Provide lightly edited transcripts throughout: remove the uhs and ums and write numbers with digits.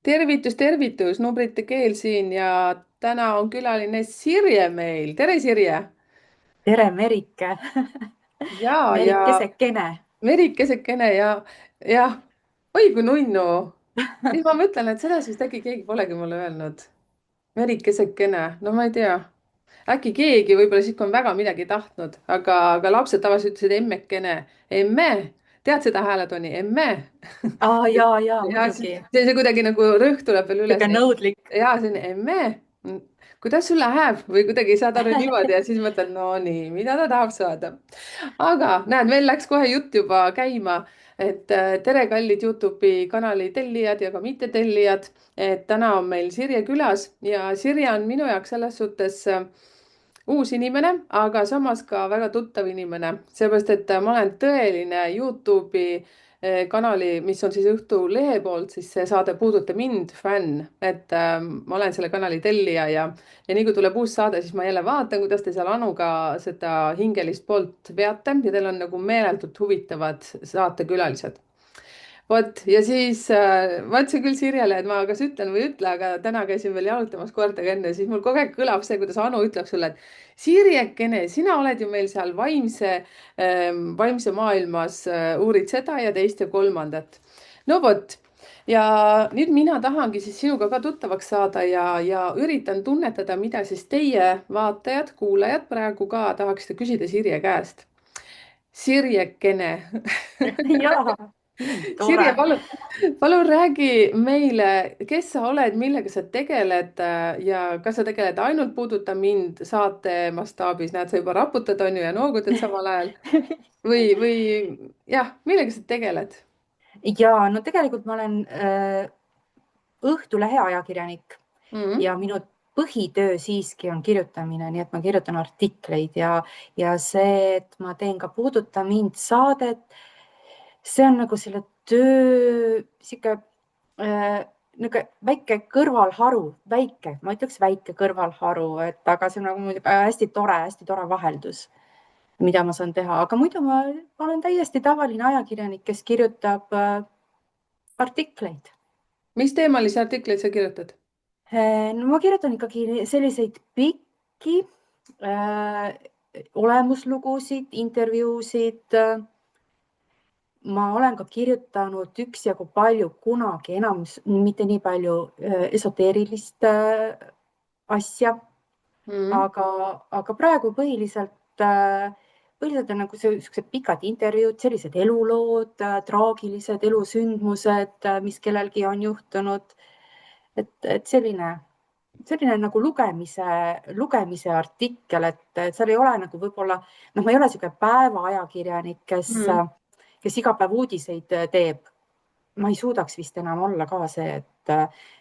tervitus, numbrite keel siin ja täna on külaline Sirje meil. Tere, Sirje! Tere, Merike. Ja Merikesekene. Merikesekene ja oi kui nunnu. Siis ma mõtlen, et seda siis äkki keegi polegi mulle öelnud. Merikesekene, no ma ei tea. Äkki keegi võib-olla siis, kui on väga midagi tahtnud, aga lapsed tavaliselt ütlesid emmekene. Emme, tead seda hääletooni? Emme. Jaa, Ja siis muidugi. see kuidagi nagu rõhk tuleb veel üles. Sihuke nõudlik. Ja see on emme, kuidas sul läheb või kuidagi saad aru niimoodi ja siis mõtled, no nii, mida ta tahab saada. Aga näed, meil läks kohe jutt juba käima, et tere, kallid Youtube'i kanali tellijad ja ka mittetellijad. Et täna on meil Sirje külas ja Sirje on minu jaoks selles suhtes uus inimene, aga samas ka väga tuttav inimene, seepärast et ma olen tõeline Youtube'i kanali, mis on siis Õhtulehe poolt, siis see saade Puuduta mind fänn, et ma olen selle kanali tellija ja nii kui tuleb uus saade, siis ma jälle vaatan, kuidas te seal Anuga seda hingelist poolt veate ja teil on nagu meeletult huvitavad saatekülalised. Vot ja siis ma ütlesin küll Sirjele, et ma kas ütlen või ei ütle, aga täna käisin veel jalutamas koertega enne, siis mul kogu aeg kõlab see, kuidas Anu ütleb sulle, et Sirjekene, sina oled ju meil seal vaimse maailmas, uurid seda ja teist ja kolmandat. No vot ja nüüd mina tahangi siis sinuga ka tuttavaks saada ja üritan tunnetada, mida siis teie vaatajad, kuulajad praegu ka tahaksite küsida Sirje käest. Sirjekene Jaa, tore. Sirje, palun räägi meile, kes sa oled, millega sa tegeled ja kas sa tegeled ainult Puuduta mind saate mastaabis, näed, sa juba raputad, on ju, ja noogutad samal ajal või jah, millega sa tegeled Jaa, no tegelikult ma olen Õhtulehe ajakirjanik mm? ja minu põhitöö siiski on kirjutamine, nii et ma kirjutan artikleid ja see, et ma teen ka Puuduta mind saadet, see on nagu selle töö sihuke niisugune väike kõrvalharu, ma ütleks väike kõrvalharu, et aga see on nagu muidugi hästi tore vaheldus, mida ma saan teha, aga muidu ma olen täiesti tavaline ajakirjanik, kes kirjutab artikleid. Mis teemalisi artikleid sa kirjutad? No ma kirjutan ikkagi selliseid pikki äh, olemuslugusid, intervjuusid. Ma olen ka kirjutanud üksjagu palju kunagi, enam mitte nii palju esoteerilist asja, Mm? aga praegu põhiliselt on nagu sellised pikad intervjuud, sellised elulood, traagilised elusündmused, mis kellelgi on juhtunud. Et selline nagu lugemise artikkel, et seal ei ole nagu võib-olla, noh, ma ei ole niisugune päevaajakirjanik, Mm. kes iga päev uudiseid teeb. Ma ei suudaks vist enam olla ka see,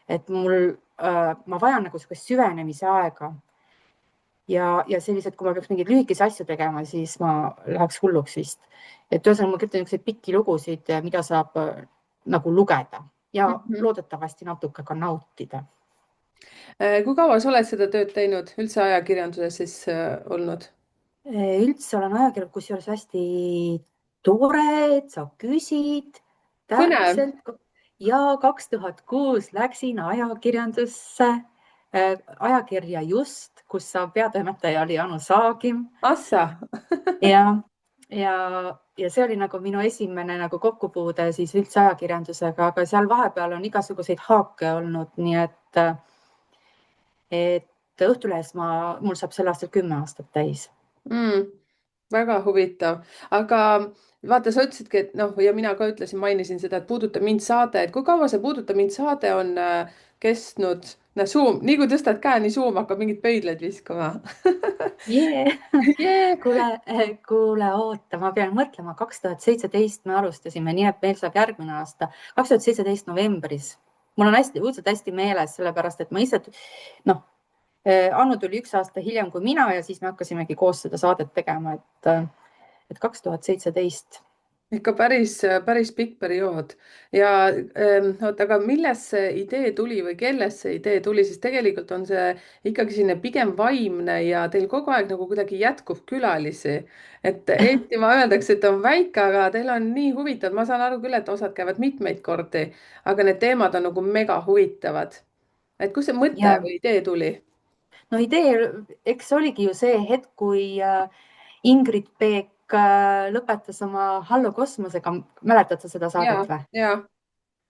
et ma vajan nagu niisugust süvenemise aega. Ja sellised, kui ma peaks mingeid lühikesi asju tegema, siis ma läheks hulluks vist. Et ühesõnaga, ma kirjutan niisuguseid pikki lugusid, mida saab nagu lugeda ja Mhm. loodetavasti natuke ka nautida. Kui kaua sa oled seda tööd teinud, üldse ajakirjanduses siis olnud? Üldse olen ajakirjanik, kusjuures hästi tore, et sa küsid Põnev. täpselt. Ja 2006 läksin ajakirjandusse, ajakirja Just, kus peatoimetaja oli Anu Saagim Assa. ja, ja, ja see oli nagu minu esimene nagu kokkupuude siis üldse ajakirjandusega, aga seal vahepeal on igasuguseid haake olnud, nii et Õhtulehes mul saab sel aastal 10 aastat täis. Mm, väga huvitav, aga vaata, sa ütlesidki, et noh, ja mina ka ütlesin, mainisin seda, et Puuduta mind saade, et kui kaua see Puuduta mind saade on kestnud? no Zoom, nii kui tõstad käe, nii Zoom hakkab mingeid pöidlaid viskama Yeah. yeah.. kuule, oota, ma pean mõtlema, 2017 me alustasime, nii et meil saab järgmine aasta, 2017 novembris. Mul on õudselt hästi meeles, sellepärast et ma ise, noh, Annu tuli 1 aasta hiljem kui mina ja siis me hakkasimegi koos seda saadet tegema, et 2017. ikka päris pikk periood ja oota, aga millest see idee tuli või kellest see idee tuli, sest tegelikult on see ikkagi selline pigem vaimne ja teil kogu aeg nagu kuidagi jätkub külalisi. et Eestimaa öeldakse, et on väike, aga teil on nii huvitav, ma saan aru küll, et osad käivad mitmeid kordi, aga need teemad on nagu mega huvitavad. Et kust see mõte ja või idee tuli? no idee, eks oligi ju see hetk, kui Ingrid Peek lõpetas oma Hallo kosmosega. Mäletad sa seda ja, saadet või? ja.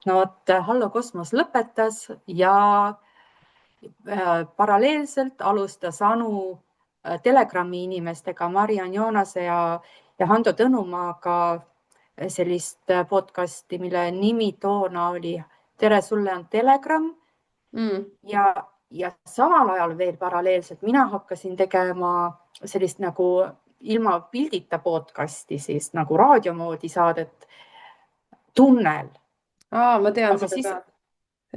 No vot, Hallo kosmos lõpetas ja paralleelselt alustas Anu Telegrami inimestega, Mariann Joonase ja Hando Tõnumaaga sellist podcasti, mille nimi toona oli Tere, sulle on Telegram. Mm. Ja samal ajal veel paralleelselt mina hakkasin tegema sellist nagu ilma pildita podcasti, siis nagu raadio moodi saadet Tunnel. Ma tean Aga seda siis, ka.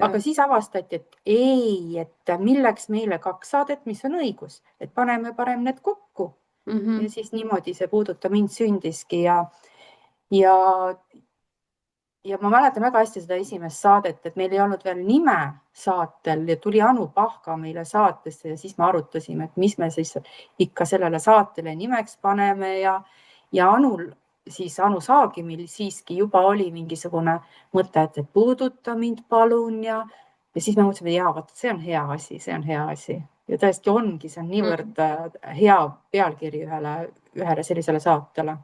aga Jah. siis avastati, et ei, et milleks meile kaks saadet, mis on õigus, et paneme parem need kokku. Ja Mhm. siis niimoodi see Puuduta mind sündiski ja ja ma mäletan väga hästi seda esimest saadet, et meil ei olnud veel nime saatel ja tuli Anu Pahka meile saatesse ja siis me arutasime, et mis me siis ikka sellele saatele nimeks paneme ja Anu Saagimil siiski juba oli mingisugune mõte, et puuduta mind palun ja siis me mõtlesime, ja vot see on hea asi, see on hea asi ja tõesti ongi, see on Mm. niivõrd hea pealkiri ühele sellisele saatele.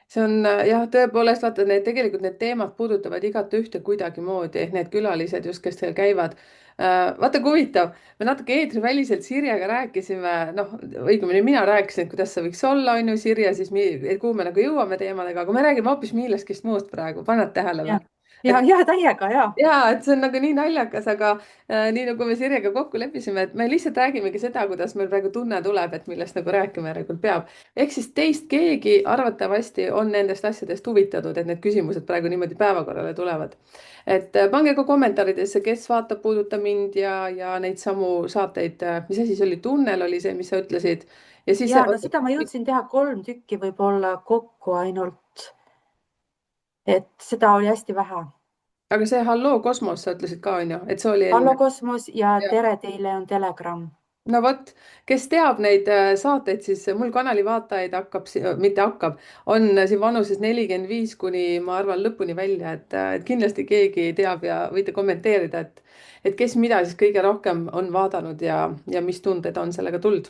See on jah, tõepoolest vaata, need teemad puudutavad igat ühte kuidagimoodi, need külalised just, kes teil käivad. Vaata kui huvitav, me natuke eetriväliselt Sirjega rääkisime, noh, õigemini mina rääkisin, et kuidas see võiks olla, on ju, Sirje, siis kuhu me nagu jõuame teemadega, aga me räägime hoopis millestki muust praegu, paned tähele ja, või? et ja täiega ja. ja et see on nagu nii naljakas, aga nii nagu me Sirjega kokku leppisime, et me lihtsalt räägimegi seda, kuidas meil praegu tunne tuleb, et millest nagu rääkima järelikult peab. ehk siis teist keegi arvatavasti on nendest asjadest huvitatud, et need küsimused praegu niimoodi päevakorrale tulevad. Pange ka kommentaaridesse, kes vaatab Puuduta mind ja neid samu saateid, mis asi see oli, Tunnel oli see, mis sa ütlesid. Ja siis, Ja no seda ma jõudsin teha 3 tükki võib-olla kokku ainult, et seda oli hästi vähe. aga see Halloo kosmos, sa ütlesid ka, on ju, et see oli Hallo eelmine. kosmos ja Tere, teile on Telegram. No vot, kes teab neid saateid, siis mul kanali vaatajaid mitte hakkab, on siin vanuses 45 kuni ma arvan lõpuni välja, et kindlasti keegi teab ja võite kommenteerida, et kes mida siis kõige rohkem on vaadanud ja mis tunded on sellega tulnud.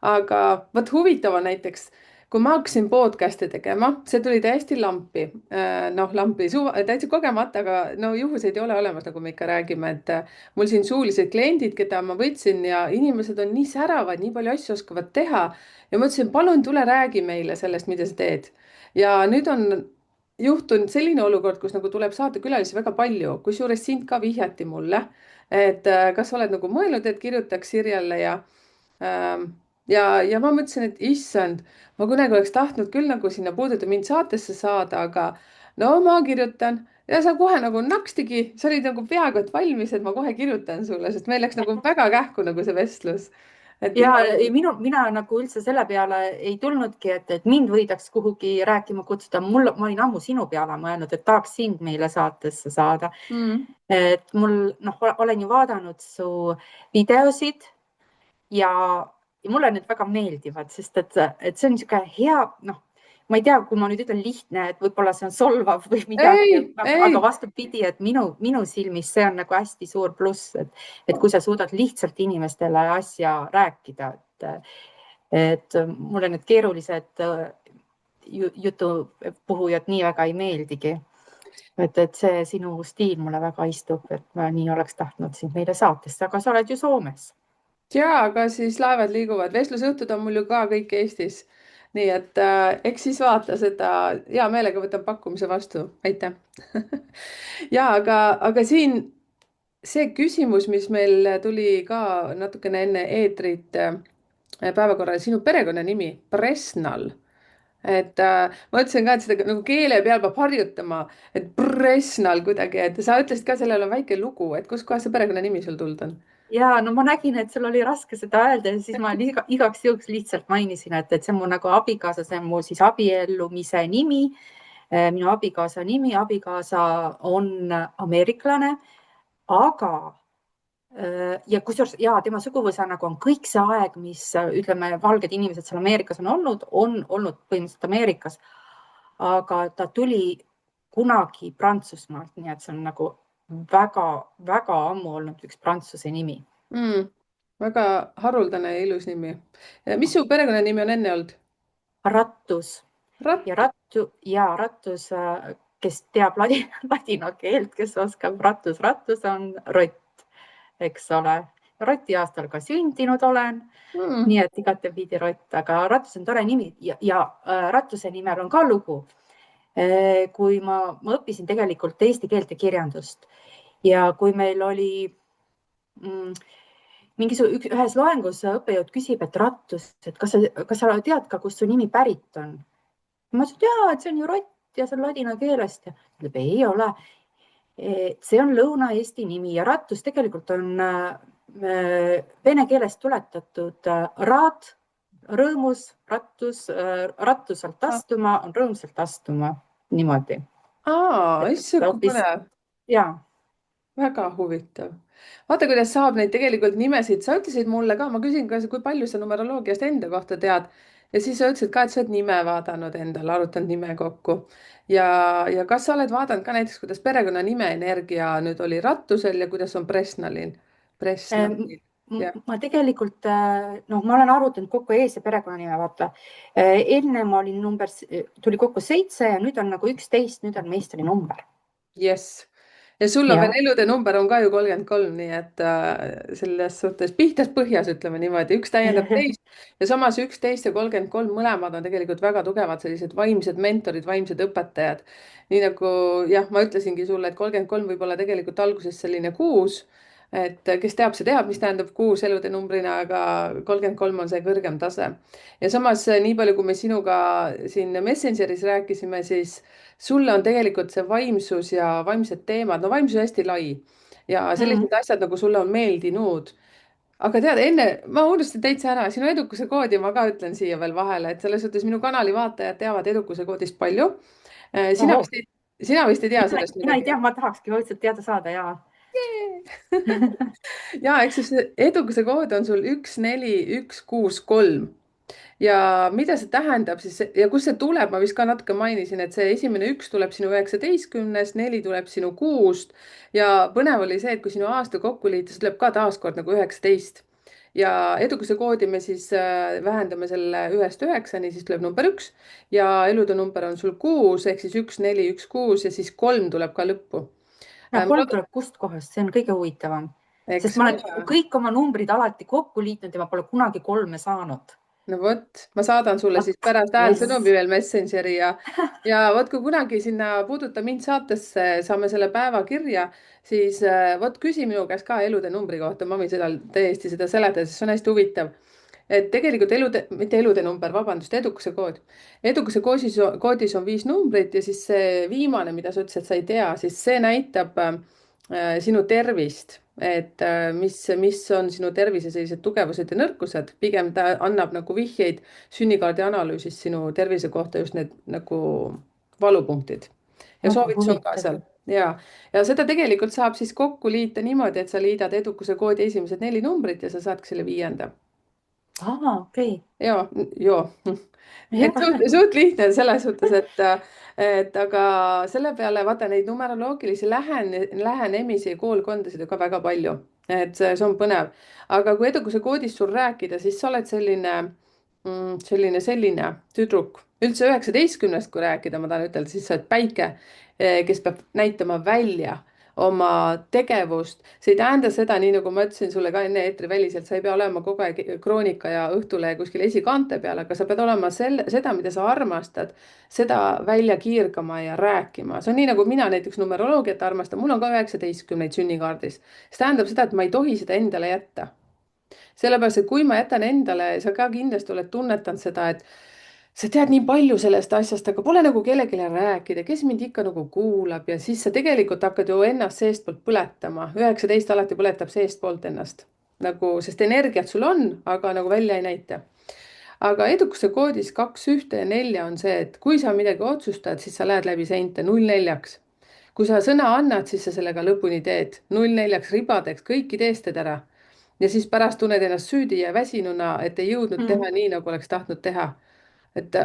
Aga vot huvitav on näiteks, kui ma hakkasin podcast'e tegema, see tuli täiesti lampi. noh, lampi täitsa kogemata, aga no juhuseid ei ole olemas, nagu me ikka räägime, et mul siin suulised kliendid, keda ma võtsin ja inimesed on nii säravad, nii palju asju oskavad teha ja ma ütlesin, palun tule räägi meile sellest, mida sa teed. Ja nüüd on juhtunud selline olukord, kus nagu tuleb saatekülalisi väga palju, kusjuures sind ka vihjati mulle, et kas sa oled nagu mõelnud, et kirjutaks Sirjele Ähm, ja ma mõtlesin, et issand, ma kunagi oleks tahtnud küll nagu sinna Puuduta mind saatesse saada, aga no ma kirjutan ja sa kohe nagu nakstigi, sa olid nagu peaaegu et valmis, et ma kohe kirjutan sulle, sest meil läks nagu väga kähku nagu see vestlus. Et Ja ja, ei, mina nagu üldse selle peale ei tulnudki, et mind võidaks kuhugi rääkima kutsuda. Ma olin ammu sinu peale mõelnud, et tahaks sind meile saatesse saada. mm, Et noh, olen ju vaadanud su videosid ja mulle need väga meeldivad, sest et see on niisugune hea, noh, ma ei tea, kui ma nüüd ütlen lihtne, et võib-olla see on solvav või midagi, ei, aga ei, vastupidi, et minu silmis see on nagu hästi suur pluss, et kui sa suudad lihtsalt inimestele asja rääkida, et mulle need keerulised jutupuhujad nii väga ei meeldigi. Et see sinu stiil mulle väga istub, et ma nii oleks tahtnud sind meile saatesse, aga sa oled ju Soomes. ja, aga siis laevad liiguvad, vestlusõhtud on mul ju ka kõik Eestis. nii et eks siis vaata seda, hea meelega võtan pakkumise vastu, aitäh. ja aga siin see küsimus, mis meil tuli ka natukene enne eetrit päevakorrale, sinu perekonnanimi, Presnal. Ma ütlesin ka, et seda nagu keele peal peab harjutama, et Presnal kuidagi, et sa ütlesid ka, sellel on väike lugu, et kustkohast see perekonnanimi sul tulnud on? Ja no ma nägin, et sul oli raske seda öelda ja siis ma igaks juhuks lihtsalt mainisin, et see on mu nagu abikaasa, see on mu siis abiellumise nimi. minu abikaasa nimi, abikaasa on ameeriklane, aga ja kusjuures ja tema suguvõsa nagu on kõik see aeg, mis ütleme, valged inimesed seal Ameerikas on olnud põhimõtteliselt Ameerikas, aga ta tuli kunagi Prantsusmaalt, nii et see on nagu väga-väga ammu olnud üks prantsuse nimi. mm,. väga haruldane ja ilus nimi. mis su perekonnanimi on enne olnud? Rattus ja Ratt. Rattus, kes teab ladina keelt, kes oskab rattus on rott, eks ole. Roti aastal ka sündinud olen, Mm. nii et igatepidi rott, aga Rattus on tore nimi ja Rattuse nimel on ka lugu. Kui ma õppisin tegelikult eesti keelt ja kirjandust ja kui meil oli mm, ühes loengus õppejõud küsib, et Rattus, et kas sa tead ka, kust su nimi pärit on? Ma ütlesin, et jaa, et see on ju rott ja see on ladina keelest ja ta ütleb, ei ole. See on Lõuna-Eesti nimi ja Rattus tegelikult on vene keelest tuletatud raad, rõõmus, rattus, rattuselt astuma on rõõmsalt astuma, niimoodi. Issand, kui Hoopis põnev. ja. väga huvitav. vaata, kuidas saab neid tegelikult nimesid, sa ütlesid mulle ka, ma küsin ka, kui palju sa numeroloogiast enda kohta tead ja siis sa ütlesid ka, et sa oled nime vaadanud endale, arvutanud nime kokku ja kas sa oled vaadanud ka näiteks, kuidas perekonnanime energia nüüd oli Rattusel ja kuidas on Presnalil? Presnalil, jah. Ma tegelikult, noh, ma olen arvutanud kokku ees- ja perekonnanime, vaata. Enne ma olin tuli kokku 7 ja nüüd on nagu 11, nüüd on meistrinumber. Jess. ja sul on veel Ja. elude number on ka ju 33, nii et selles suhtes pihtas põhjas, ütleme niimoodi, üks täiendab teist ja samas 11 ja 33 mõlemad on tegelikult väga tugevad sellised vaimsed mentorid, vaimsed õpetajad. nii nagu jah, ma ütlesingi sulle, et 33 võib olla tegelikult alguses selline kuus, et kes teab, see teab, mis tähendab kuus elude numbrina, aga 33 on see kõrgem tase. ja samas nii palju, kui me sinuga siin Messengeris rääkisime, siis sulle on tegelikult see vaimsus ja vaimsed teemad, no vaimsus on hästi lai ja sellised asjad nagu sulle on meeldinud. aga tead, enne ma unustasin täitsa ära, sinu edukuse koodi ma ka ütlen siia veel vahele, et selles suhtes minu kanali vaatajad teavad edukuse koodist palju. sina Oho, vist ei, sina vist ei tea sellest mina ei midagi. tea, ma tahakski lihtsalt teada saada ja. ja eks see edukuse kood on sul 14163 ja mida see tähendab siis ja kust see tuleb, ma vist ka natuke mainisin, et see esimene üks tuleb sinu 19-st, 4 tuleb sinu 6-st ja põnev oli see, et kui sinu aasta kokku liita, see tuleb ka taaskord nagu 19 ja edukuse koodi me siis vähendame selle 1-st 9-ni, siis tuleb number 1 ja elude number on sul 6 ehk siis 1, 4, 1, 6 ja siis 3 tuleb ka lõppu. Ja Mul 3 on, tuleb kust kohast, see on kõige huvitavam, sest eks ma ole. olen kõik oma numbrid alati kokku liitnud ja ma pole kunagi 3 saanud. no vot, ma saadan sulle siis Vot, pärast jess. häälsõnumi veel Messengeri ja vot, kui kunagi sinna Puuduta mind saatesse saame selle päeva kirja, siis vot küsi minu käest ka elude numbri kohta, ma võin seda täiesti seda seletada, sest see on hästi huvitav. et tegelikult mitte elude number, vabandust, edukuse kood. edukuse koodis on 5 numbrit ja siis see viimane, mida sa ütlesid, et sa ei tea, siis see näitab sinu tervist, et mis on sinu tervise sellised tugevused ja nõrkused, pigem ta annab nagu vihjeid sünnikaardi analüüsis sinu tervise kohta, just need nagu valupunktid ja Väga soovitus on ka huvitav. seal ja seda tegelikult saab siis kokku liita niimoodi, et sa liidad edukuse koodi esimesed 4 numbrit ja sa saadki selle 5. Okei. joo. et suht lihtne selles suhtes, et aga selle peale vaata neid numeroloogilisi lähenemisi ja koolkondasid on ka väga palju, et see on põnev. aga kui edukuse koodist sul rääkida, siis sa oled selline tüdruk. üldse 19-st, kui rääkida, ma tahan ütelda, siis sa oled päike, kes peab näitama välja oma tegevust. see ei tähenda seda, nii nagu ma ütlesin sulle ka enne eetriväliselt, sa ei pea olema kogu aeg Kroonika ja Õhtulehe kuskil esikaante peal, aga sa pead olema seda, mida sa armastad, seda välja kiirgama ja rääkima. see on nii, nagu mina näiteks numeroloogiat armastan, mul on ka 19 sünnikaardis. see tähendab seda, et ma ei tohi seda endale jätta. sellepärast, et kui ma jätan endale, sa ka kindlasti oled tunnetanud seda, et sa tead nii palju sellest asjast, aga pole nagu kellelegi rääkida, kes mind ikka nagu kuulab ja siis sa tegelikult hakkad ju ennast seestpoolt põletama. 19 alati põletab seestpoolt ennast nagu, sest energiat sul on, aga nagu välja ei näita. aga edukuse koodis 2, 1 ja 4 on see, et kui sa midagi otsustad, siis sa lähed läbi seinte 0, 4. kui sa sõna annad, siis sa sellega lõpuni teed 0, 4 ribadeks, kõiki teested ära. ja siis pärast tunned ennast süüdi ja väsinuna, et ei jõudnud teha nii, nagu oleks tahtnud teha. et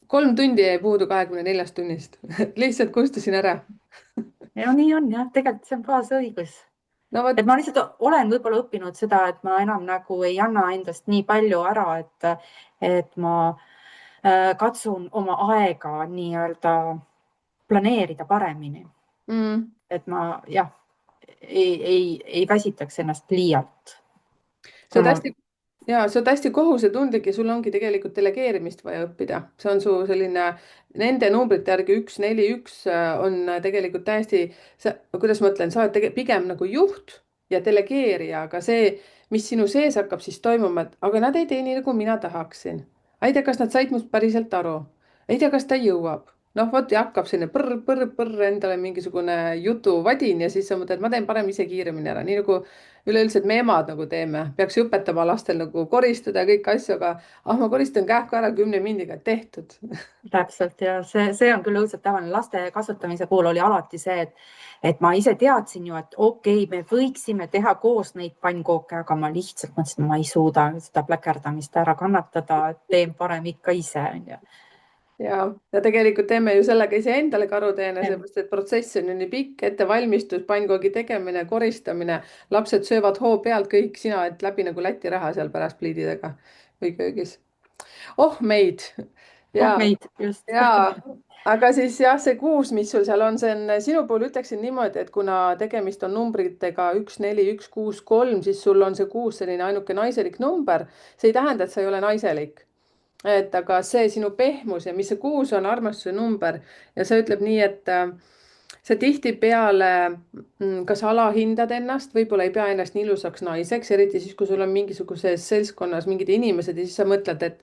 3 tundi jäi puudu 24 tunnist lihtsalt kustusin ära. ja nii on jah, tegelikult see on baasõigus. no Et vot, ma lihtsalt olen võib-olla õppinud seda, et ma enam nagu ei anna endast nii palju ära, et ma katsun oma aega nii-öelda planeerida paremini. mm, Et ma jah, ei väsitaks ennast liialt. sa Kui oled ma, hästi ja sa oled hästi kohusetundlik ja sul ongi tegelikult delegeerimist vaja õppida. See on su selline, nende numbrite järgi 1, 4, 1 on tegelikult täiesti, kuidas ma ütlen, sa oled pigem nagu juht ja delegeerija, aga see, mis sinu sees hakkab siis toimuma, et aga nad ei tee nii, nagu mina tahaksin. Ei tea, kas nad said must päriselt aru. Ei tea, kas ta jõuab. Noh, vot ja hakkab selline põrr endale mingisugune jutuvadin ja siis sa mõtled, ma teen parem ise kiiremini ära, nii nagu üleüldiselt me emad nagu teeme, peaks ju õpetama lastel nagu koristada ja kõiki asju, aga ah, ma koristan kähku ära 10 mindiga, tehtud. täpselt ja see on küll õudselt tavaline. Laste kasvatamise puhul oli alati see, et ma ise teadsin ju, et okei, me võiksime teha koos neid pannkooke, aga ma lihtsalt mõtlesin, et ma ei suuda seda pläkerdamist ära kannatada, teen parem ikka ise, onju. ja tegelikult teeme ju sellega iseendale karuteene, seepärast et protsess on ju nii pikk, ettevalmistus, pannkoogi tegemine, koristamine, lapsed söövad hoo pealt kõik, sina oled läbi nagu Läti raha seal pärast pliididega või köögis. Oh meid Oh ja meid, just. jaa, aga siis jah, see 6, mis sul seal on, see on sinu puhul ütleksin niimoodi, et kuna tegemist on numbritega 1, 4, 1, 6, 3, siis sul on see 6 selline ainuke naiselik number. see ei tähenda, et sa ei ole naiselik. et aga see sinu pehmus ja mis see 6 on, armastuse number ja see ütleb nii, et sa tihtipeale kas alahindad ennast, võib-olla ei pea ennast nii ilusaks naiseks, eriti siis, kui sul on mingisuguses seltskonnas mingid inimesed ja siis sa mõtled, et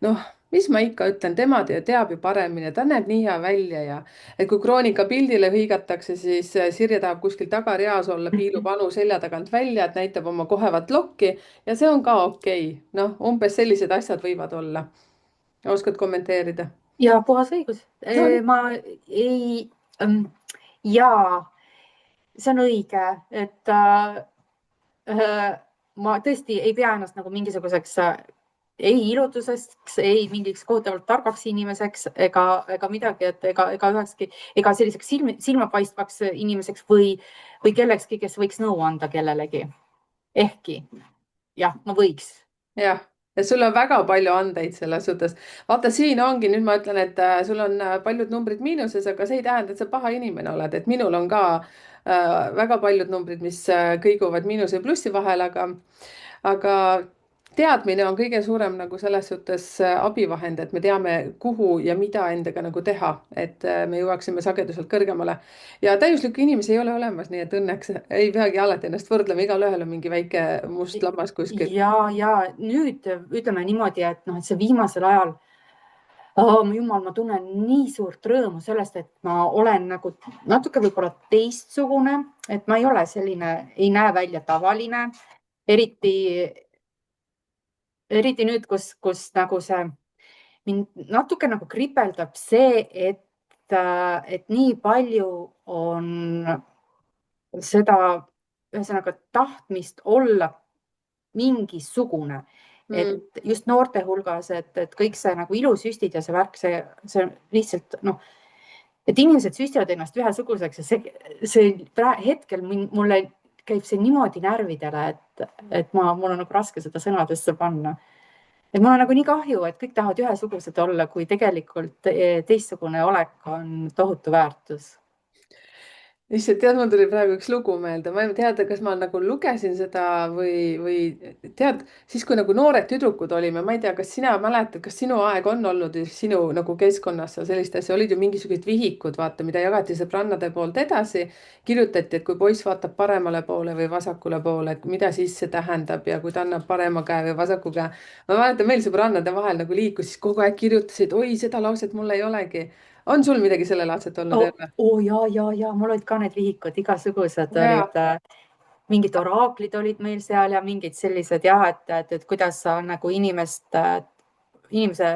noh, mis ma ikka ütlen, tema teab ju paremini, ta näeb nii hea välja ja et kui Kroonika pildile hõigatakse, siis Sirje tahab kuskil tagareas olla, piilub Anu selja tagant välja, et näitab oma kohevat lokki ja see on ka okei. noh, umbes sellised asjad võivad olla. oskad kommenteerida? Ja puhas õigus. no Ma ei, jaa, see on õige, et ma tõesti ei pea ennast nagu mingisuguseks ei ilutuseks, ei mingiks kohutavalt targaks inimeseks ega midagi, et ega ühekski, ega selliseks silmapaistvaks inimeseks või kellekski, kes võiks nõu anda kellelegi. Ehkki jah, ma võiks. jah, ja sul on väga palju andeid selles suhtes. vaata, siin ongi, nüüd ma ütlen, et sul on paljud numbrid miinuses, aga see ei tähenda, et sa paha inimene oled, et minul on ka väga paljud numbrid, mis kõiguvad miinuse ja plussi vahel, aga teadmine on kõige suurem nagu selles suhtes abivahend, et me teame, kuhu ja mida endaga nagu teha, et me jõuaksime sageduselt kõrgemale. ja täiuslikke inimesi ei ole olemas, nii et õnneks ei peagi alati ennast võrdlema, igalühel on mingi väike must lammas kuskil. ja nüüd ütleme niimoodi, et noh, et see viimasel ajal oh, jumal, ma tunnen nii suurt rõõmu sellest, et ma olen nagu natuke võib-olla teistsugune, et ma ei ole selline, ei näe välja tavaline, eriti, eriti nüüd, kus nagu see mind natuke nagu kripeldab see, et nii palju on seda, ühesõnaga tahtmist olla mingisugune, et Mm. just noorte hulgas, et kõik see nagu ilusüstid ja see värk, see lihtsalt noh, et inimesed süstivad ennast ühesuguseks ja see hetkel mulle käib see niimoodi närvidele, et mul on nagu raske seda sõnadesse panna. Et mul on nagu nii kahju, et kõik tahavad ühesugused olla, kui tegelikult teistsugune olek on tohutu väärtus. issand, tead, mul tuli praegu üks lugu meelde, ma ei tea, kas ma nagu lugesin seda või tead, siis kui nagu noored tüdrukud olime, ma ei tea, kas sina mäletad, kas sinu aeg on olnud sinu nagu keskkonnas seal sellist asja, olid ju mingisugused vihikud, vaata, mida jagati sõbrannade poolt edasi. kirjutati, et kui poiss vaatab paremale poole või vasakule poole, et mida siis see tähendab ja kui ta annab parema käe või vasaku käe. ma mäletan, meil sõbrannade vahel nagu liikus, siis kogu aeg kirjutasid, oi, seda lauset mul ei olegi. on sul midagi sellelaadset olnud jälle? Ja mul olid ka need vihikud, igasugused jaa. olid, mingid oraaklid olid meil seal ja mingid sellised jah, et kuidas sa nagu inimest inimese